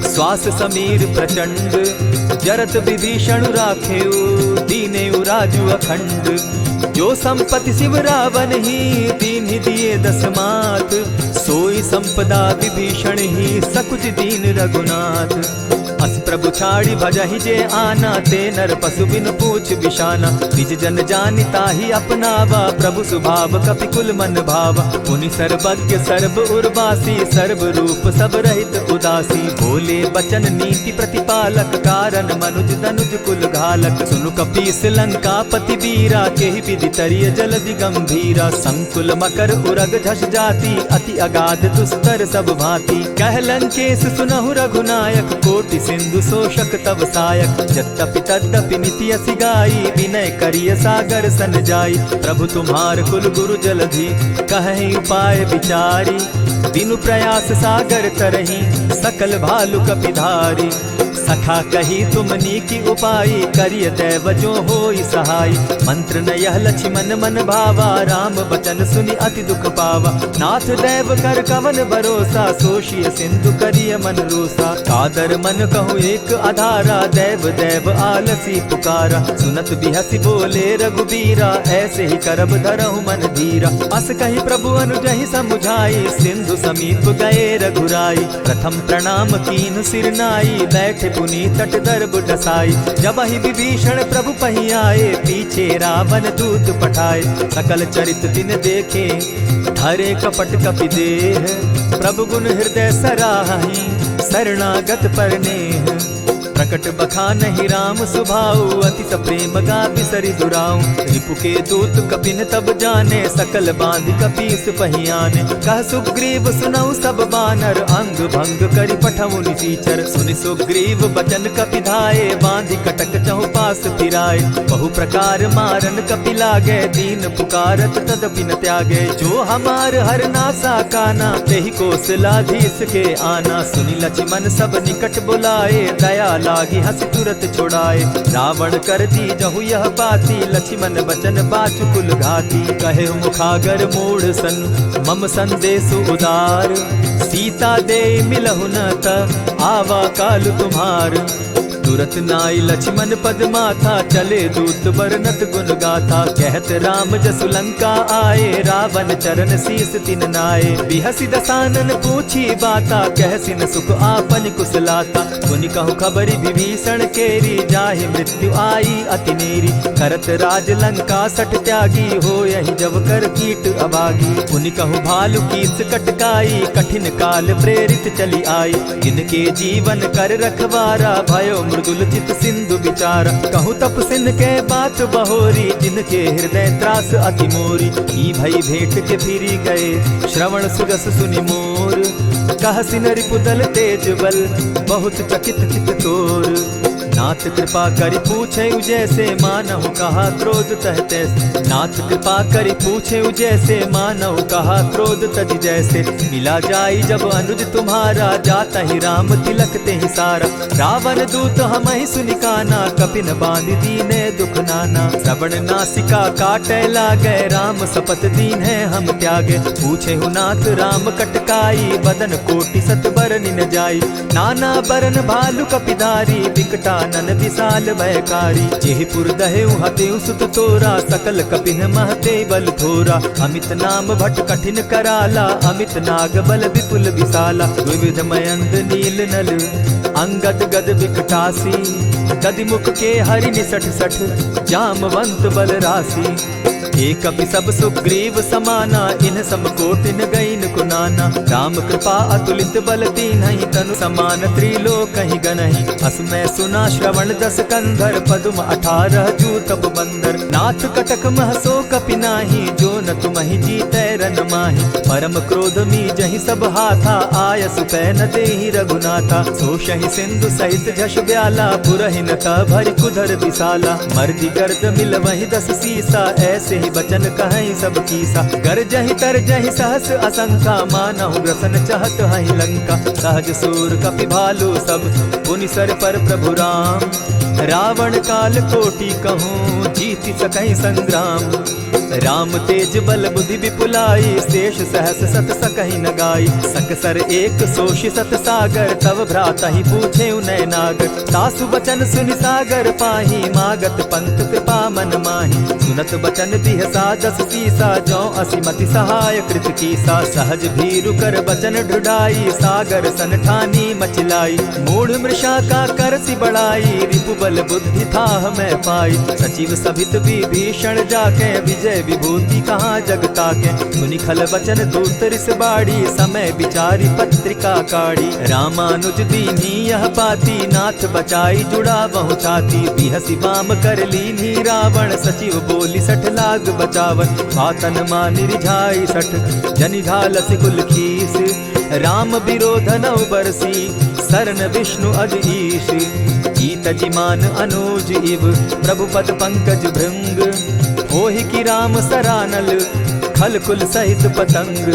श्वास समीर प्रचंड। जरत विभीषण राखेउ, दीनेउ राजु अखंड। जो संपत्ति शिव रावण ही, दीन्हि दिए दस मात। सोई संपदा विभीषण ही सकुच दीन रघुनाथ। अस प्रभु छाड़ी भजहि जे आना, ते नर पशु बिन पूछ बिशाना। निज जन जानिता ही अपनावा, प्रभु स्वभाव कपि कुल मन भावा। मुनि सर्वज्ञ सर्व उर्वासी, सर्व रूप सब रहित उदासी। बोले बचन नीति प्रतिपालक, कारण मनुज दनुज कुल घालक। सुनु कपीस लंकापति वीरा, केहि विधि तरिय जलधि गंभीरा। संकुल मकर उरग झष जाति, अति अगाध दुस्तर सब भांति। कह लंकेश सुनहु रघुनायक, कोटि सिंधु शोषक तव सायक। यद्यपि तद्यपि निति असि गाई, विनय करिय सागर सन जाई। प्रभु तुम्हार कुल गुरु जलधि, कहि उपाय विचारी। बिनु प्रयास सागर तरही, सकल भालु कपिधारी। सखा कही तुमनी की उपाई, करिय दैव जो होई सहाय। मंत्र न यह लक्ष्मण मन भावा, राम बचन सुनि अति दुख पावा। नाथ दैव कर कवन भरोसा, सोषिय सिंधु करिय मन रोसा। कादर मन कहूँ एक आधारा, दैव दैव आलसी पुकारा। सुनत बिहसी बोले रघुबीरा, ऐसे ही करब धरहु मन धीरा। अस कही प्रभु अनुजहि समुझाई, सिंधु समीप गए रघुराई। प्रथम प्रणाम कीन सिर नाई, बैठे पुनि तट दर्ब डसाई। जब ही विभीषण प्रभु पही आए, पीछे रावण दूत पठाए। सकल चरित दिन देखे, धरे कपट कपि देह। प्रभु गुण हृदय सराहि, शरणागत पर नेह। प्रकट बखानहि राम सुभाऊ, अति प्रेम गा बिसरि दुराऊ। रिपु के दूत कपिन तब जाने, सकल बांध कपीस पहियाने। कह सुग्रीव सुनऊ सब बानर, अंग भंग करि पठऊ निसीचर। सुनि सुग्रीव बचन कपि धाये, बांधि कटक चहु पास फिराए। बहु प्रकार मारन कपि लागे, दीन पुकारत तदपि न त्यागे। जो हमार हर नासा काना, तेहि कौशलाधीश के आना। सुनि लक्ष्मण सब निकट बुलाए, दया लागी हंस तुरत छुड़ाए। रावण कर दी जहु यह बाती, लक्ष्मण बचन बाचु कुल घाती। कहे मुखागर मूढ़ सन, मम संदेश उदार। सीता दे मिलहु न त, आवा काल तुम्हार। तुरत नाई लक्ष्मण पद माथा, चले दूत बरनत गुण गाथा। कहत राम जसु लंका आए, रावण चरण शीस तिन नाये। बिहसी दसानन पूछी बाता, कहसिन सुख आपन कुशलाता। सुनि कहु खबरि विभीषण केरी, जाहि मृत्यु आई अति नेरी। करत राज लंका सठ त्यागी, हो यही जब कर कीट अभागी। पुनि कहु भालु कीस कटकाई, कठिन काल प्रेरित चली आई। जिनके जीवन कर रखवारा, भयो मृदुल चित सिंधु विचारा। कहूँ तप सिन के बात बहोरी, जिनके हृदय त्रास अति मोरी। ई भई भेंट के फिरी गए, श्रवण सुरस सुनि मोर। कह सिन रिपुदल तेज बल, बहुत चकित चित तोर। नाथ कृपा करि पूछे जैसे, मानहु कहा क्रोध तह तैसे। नाथ कृपा करि पूछे जैसे, मानहु कहा क्रोध तज जैसे। मिला जाई जब अनुज तुम्हारा, जाता ही राम तिलक ते ही सारा। रावण दूत हम ही सुनि काना, कपिन बांध दीने दुख नाना। श्रवण नासिका काटे लागे, राम शपथ दीन है हम त्यागे। पूछे हु नाथ राम कटकाई, बदन कोटि सत बरनि न जाई। नाना बरन भालु कपिधारी, विकटा नन विशाल भयकारी। जेहि पुर दहेउ हतेउ सुत तोरा, सकल कपिन महते बल थोरा। अमित नाम भट कठिन कराला, अमित नाग बल विपुल विशाला। विविध मयंद नील नल, अंगद गद विकटासी। गदि मुख के हरि निसठ सठ, जामवंत बल राशि। एक कपि सब सुग्रीव समाना, इन सम कोटिन गईन कुनाना। राम कृपा अतुलित बल दीन्हि, तनु समान त्रिलोक ही गनहि। अस मैं सुना श्रवण दस कंधर, पदुम 18 जूतब बंदर। नाथ कटक महसो कपि नाही, जो न तुमहि जीतै रन माहि। परम क्रोध मी जहि सब हाथा, आयस पै न देहि रघुनाथा। सोषहि सिंधु सहित झष ब्याला, पुरहि न त भरि कुधर विशाला। मर्दि गर्द मिल वहि 10 सीसा, ऐसे ही बचन कहीं सब कीसा। गरजहि तरजहि सहस असंखा, मानहु ग्रसन चाहत हहि लंका। सहज सूर कपि भालु सब, पुनि सर पर प्रभु राम। रावण काल कोटि कहूँ जीति सकहि संग्राम। राम तेज बल बुद्धि विपुलाई शेष सहस सत सकहि न गाई। सकसर एक सोषि सत सागर तव भ्राता ही पूछे उनय नागर। सासु बचन सुनि सागर पाही मागत पंत कृपा मन माही। सुनत बचन दिह सादस सीसा जौ असिमति सहाय कृत कीसा। सहज भीरु कर बचन ढुढ़ाई सागर सन ठानी मचिलाई। मूढ़ मृषा का कर सी बढ़ाई रिपु बल बुद्धि था मैं पाई। सचिव सभित विभीषण जाके विजय विभूति कहाँ जगता के। सुनि खल बचन दूत रिस बाड़ी समय विचारी पत्रिका काढ़ी। रामानुज दीनी यह पाती नाथ बचाई जुड़ा बहु छाती। बिहसी बाम कर लीनी रावण सचिव बोली सठ लाग बचावन। बातन मानि रिझाई सठ जनि घालसि कुल खीस। राम विरोध नौ बरसी शरण विष्णु अज ईश। ईत जिमान अनुज इव प्रभु पद पंकज भृंग। होहि की राम सरानल खल कुल सहित पतंग।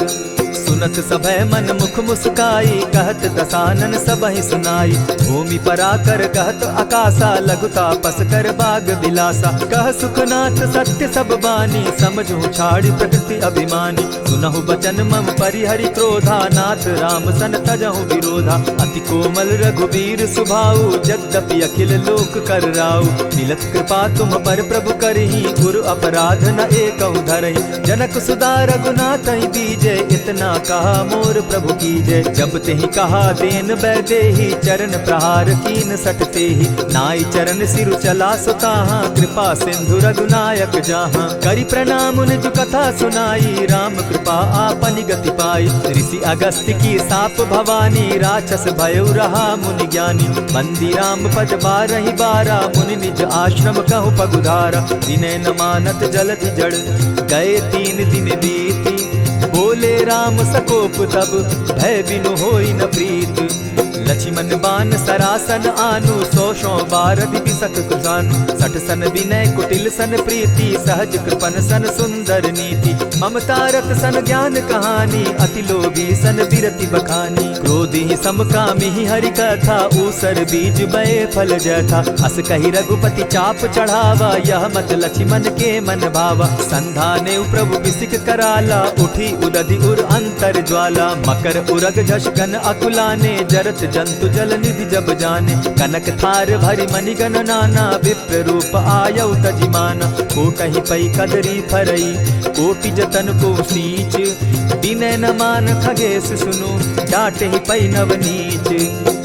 सुनत सभय मन मुख मुस्काई कहत दसानन सबहि सुनाई। भूमि पराकर कहत आकाशा लघु तापस कर बाग बिलासा। कह सुखनाथ सत्य सब बानी समझू छाड़ी प्रकृति अभिमानी। सुनहु बचन मम परिहरि क्रोधा नाथ राम सन तजहु विरोधा। अति कोमल रघुबीर सुभाऊ जगदपि अखिल लोक कर राऊ। मिलत कृपा तुम पर प्रभु करही गुरु अपराध न एकहु धरहि। जनक सुदा रघुनाथ ही दीजे इतना कहा मोर प्रभु कीजे। जब तेहि कहा देन बैदेही चरण प्रहार कीन सटते ही। नाई चरण सिरु चला सुताहा कृपा सिंधु रघुनायक जाहा। करि प्रणाम निज कथा सुनाई राम कृपा आपनि गति पाई। ऋषि अगस्त्य की साप भवानी राक्षस भयउ रहा मुनि ज्ञानी। बंदी राम पद बारहि बारा मुनि निज आश्रम कहु पगुधारा। विनय न मानत जलधि जड़ गए 3 दिन बीती। बोले राम सकोप तब भय बिनु होई न प्रीत। लक्ष्मण बान सरासन आनु 100 बारधि बिसक कुजान। सठ सन विनय कुटिल सन प्रीति सहज कृपन सन सुंदर नीति। ममता रत सन ज्ञान कहानी अति लोभी सन बिरति बखानी। क्रोधि समकामी हरि कथा ऊसर बीज बये फल जथा। अस कहि रघुपति चाप चढ़ावा यह मत लक्ष्मण के मन भावा। संधाने प्रभु बिसिक कराला उठी उदधि उर अंतर ज्वाला। मकर उरग झष घन अकुलाने जरत जंतु जल निधि जब जाने। कनक थार भरि मणिगण नाना विप्र रूप आयौ तजिमाना। कोटहि पै कदरी फरई कोटि जतन को सींच। विनय न मान खगेश सुनु डांटहि पै नव नीच।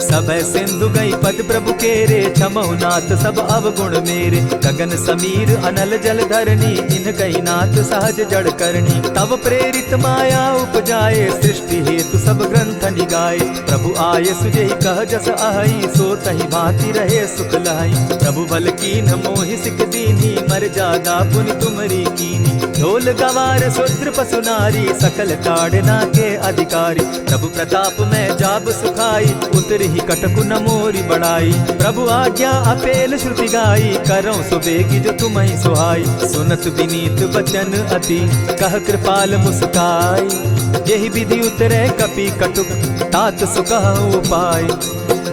सब सिंधु गई पद प्रभु केरे छमहु नाथ सब अवगुण मेरे। गगन समीर अनल जल धरनी इन कही नाथ सहज जड़ करनी। तब प्रेरित माया उपजाए सृष्टि हेतु सब ग्रंथ निगाए। प्रभु आय सुजहि कह जस अहई सो तहि भांति रहे सुख लहई। प्रभु बल कीन मोहि सिख दीनी मर्यादा पुनि तुमरी कीनी। ढोल गवार शूद्र पशु नारी सकल ताड़ना के अधिकारी। प्रभु प्रताप में जाब सुखाई उतरि कटकु न मोरी बढ़ाई। प्रभु आज्ञा अपेल श्रुति गाई करौ सुबेगी जो तुम्हि सुहाई। सुनत विनीत बचन अति कह कृपाल मुस्काई। यही विधि उतरे कपि कटुक तात सुकहु उपाय।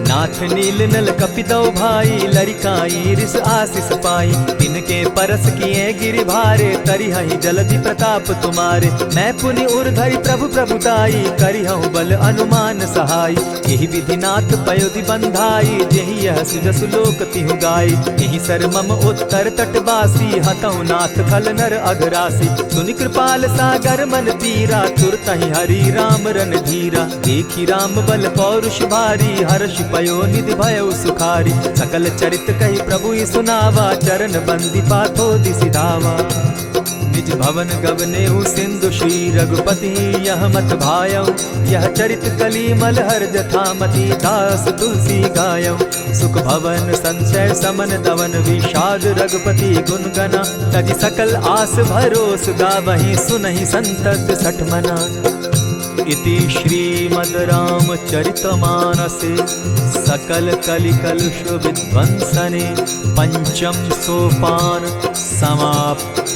नाथ नील नल कपि दो भाई लरिकाई रिस आशीष पाई। तिनके परस किए गिरि भारे तरिहहि जलधि प्रताप तुम्हारे। मैं पुनि उर्धरि प्रभु प्रभुताई करिहु बल अनुमान सहाय। यही विधि नाथ पयोधि बंधाई जेहि यह सुजसु लोक तिहु गाई। यही सर मम उत्तर तटवासी हतहु नाथ खल नर अघरासी। सुनि कृपाल सागर मन पीरा तुरतहि हरि राम रन धीरा। देखी राम बल पौरुष भारी हर्ष पयो निधि भयो सुखारी। सकल चरित कही प्रभु ही सुनावा चरण बंदी पाथो दिसि धावा। निज भवन गवनेहु सिंधु श्री रघुपति यह मत भायौ। यह चरित कली मलहर जथामति दास तुलसी गायौ। सुख भवन संशय समन दवन विषाद रघुपति गुण गना। तजि सकल आस भरोस गावहि सुनहि संतत सठ मना। इति श्रीमद् रामचरितमानसे सकल कलिकलुष विध्वंसने पंचम सोपान समाप्त।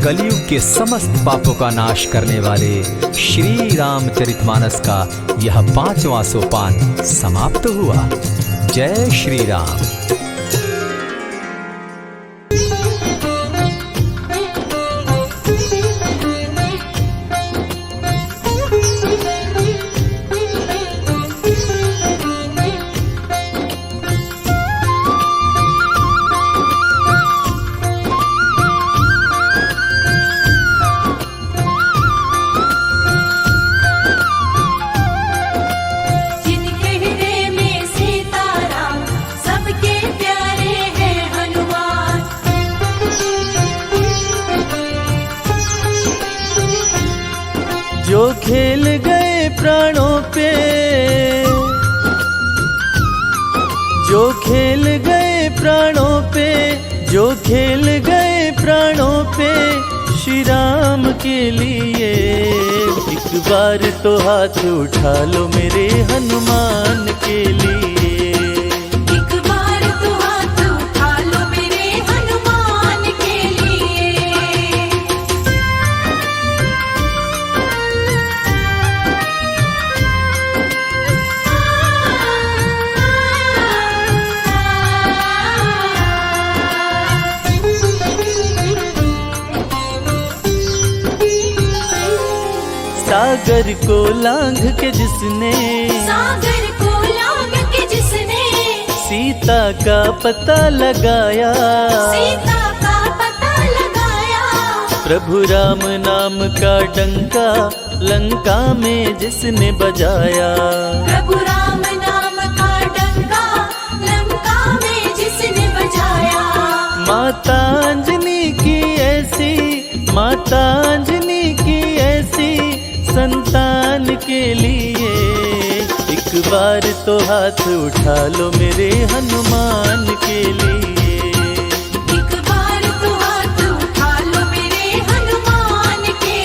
कलयुग के समस्त पापों का नाश करने वाले श्री रामचरितमानस का यह 5वां सोपान समाप्त हुआ। जय श्री राम। जो खेल गए प्राणों पे, जो खेल गए प्राणों पे, जो खेल गए प्राणों पे श्री राम के लिए। एक बार तो हाथ उठा लो मेरे हनुमान के लिए। एक बार तो हाथ उठा लो मेरे हनुमान के लिए। सागर को लांघ के जिसने, सागर को लांघ के जिसने सीता का पता लगाया, सीता का पता लगाया। प्रभु राम नाम का डंका लंका में जिसने बजाया। प्रभु राम नाम का डंका लंका में जिसने बजाया। माता अंजनी की ऐसी, माता अंजनी की ऐसी संतान के लिए। एक बार तो हाथ उठा लो मेरे हनुमान के लिए। एक बार तो हाथ उठा लो मेरे हनुमान के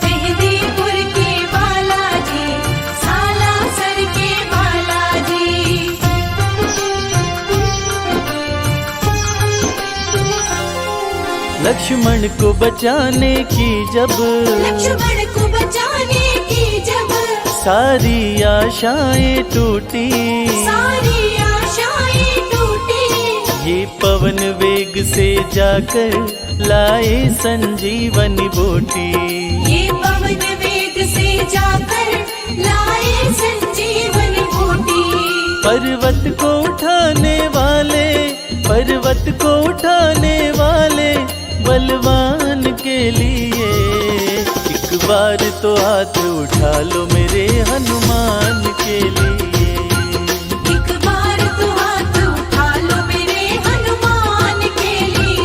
मेहंदीपुर के बालाजी, सालासर के बालाजी। लक्ष्मण को बचाने की जब, लक्ष्मण को बचाने की जब सारी आशाएं टूटी, सारी आशाएं टूटी। ये पवन वेग से जाकर लाए संजीवनी बूटी। ये पवन वेग से जाकर लाए संजीवनी बूटी। पर्वत को उठाने वाले, पर्वत को उठाने वाले बलवान के लिए। एक बार तो हाथ उठा लो मेरे हनुमान के लिए। एक बार तो हाथ उठा लो मेरे हनुमान के लिए।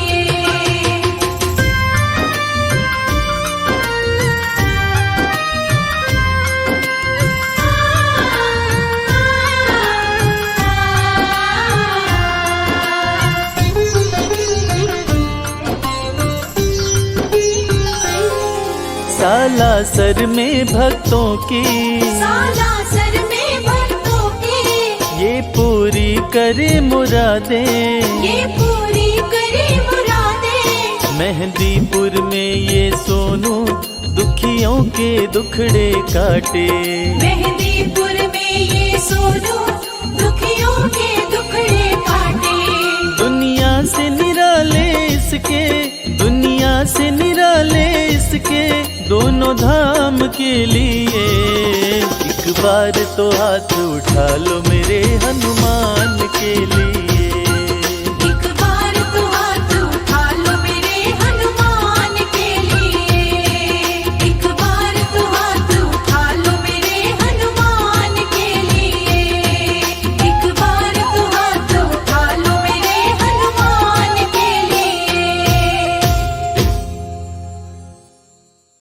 सालासर में भक्तों की, सालासर में भक्तों की ये पूरी करे मुरादें, ये पूरी करे मुरादें। मेहंदीपुर में ये सोनू दुखियों के दुखड़े काटे। मेहंदीपुर में ये सोनू दुखियों के दुखड़े काटे। दुनिया से निराले इसके, दुनिया से निराले इसके दोनों धाम के लिए। एक बार तो हाथ उठा लो मेरे हनुमान के लिए।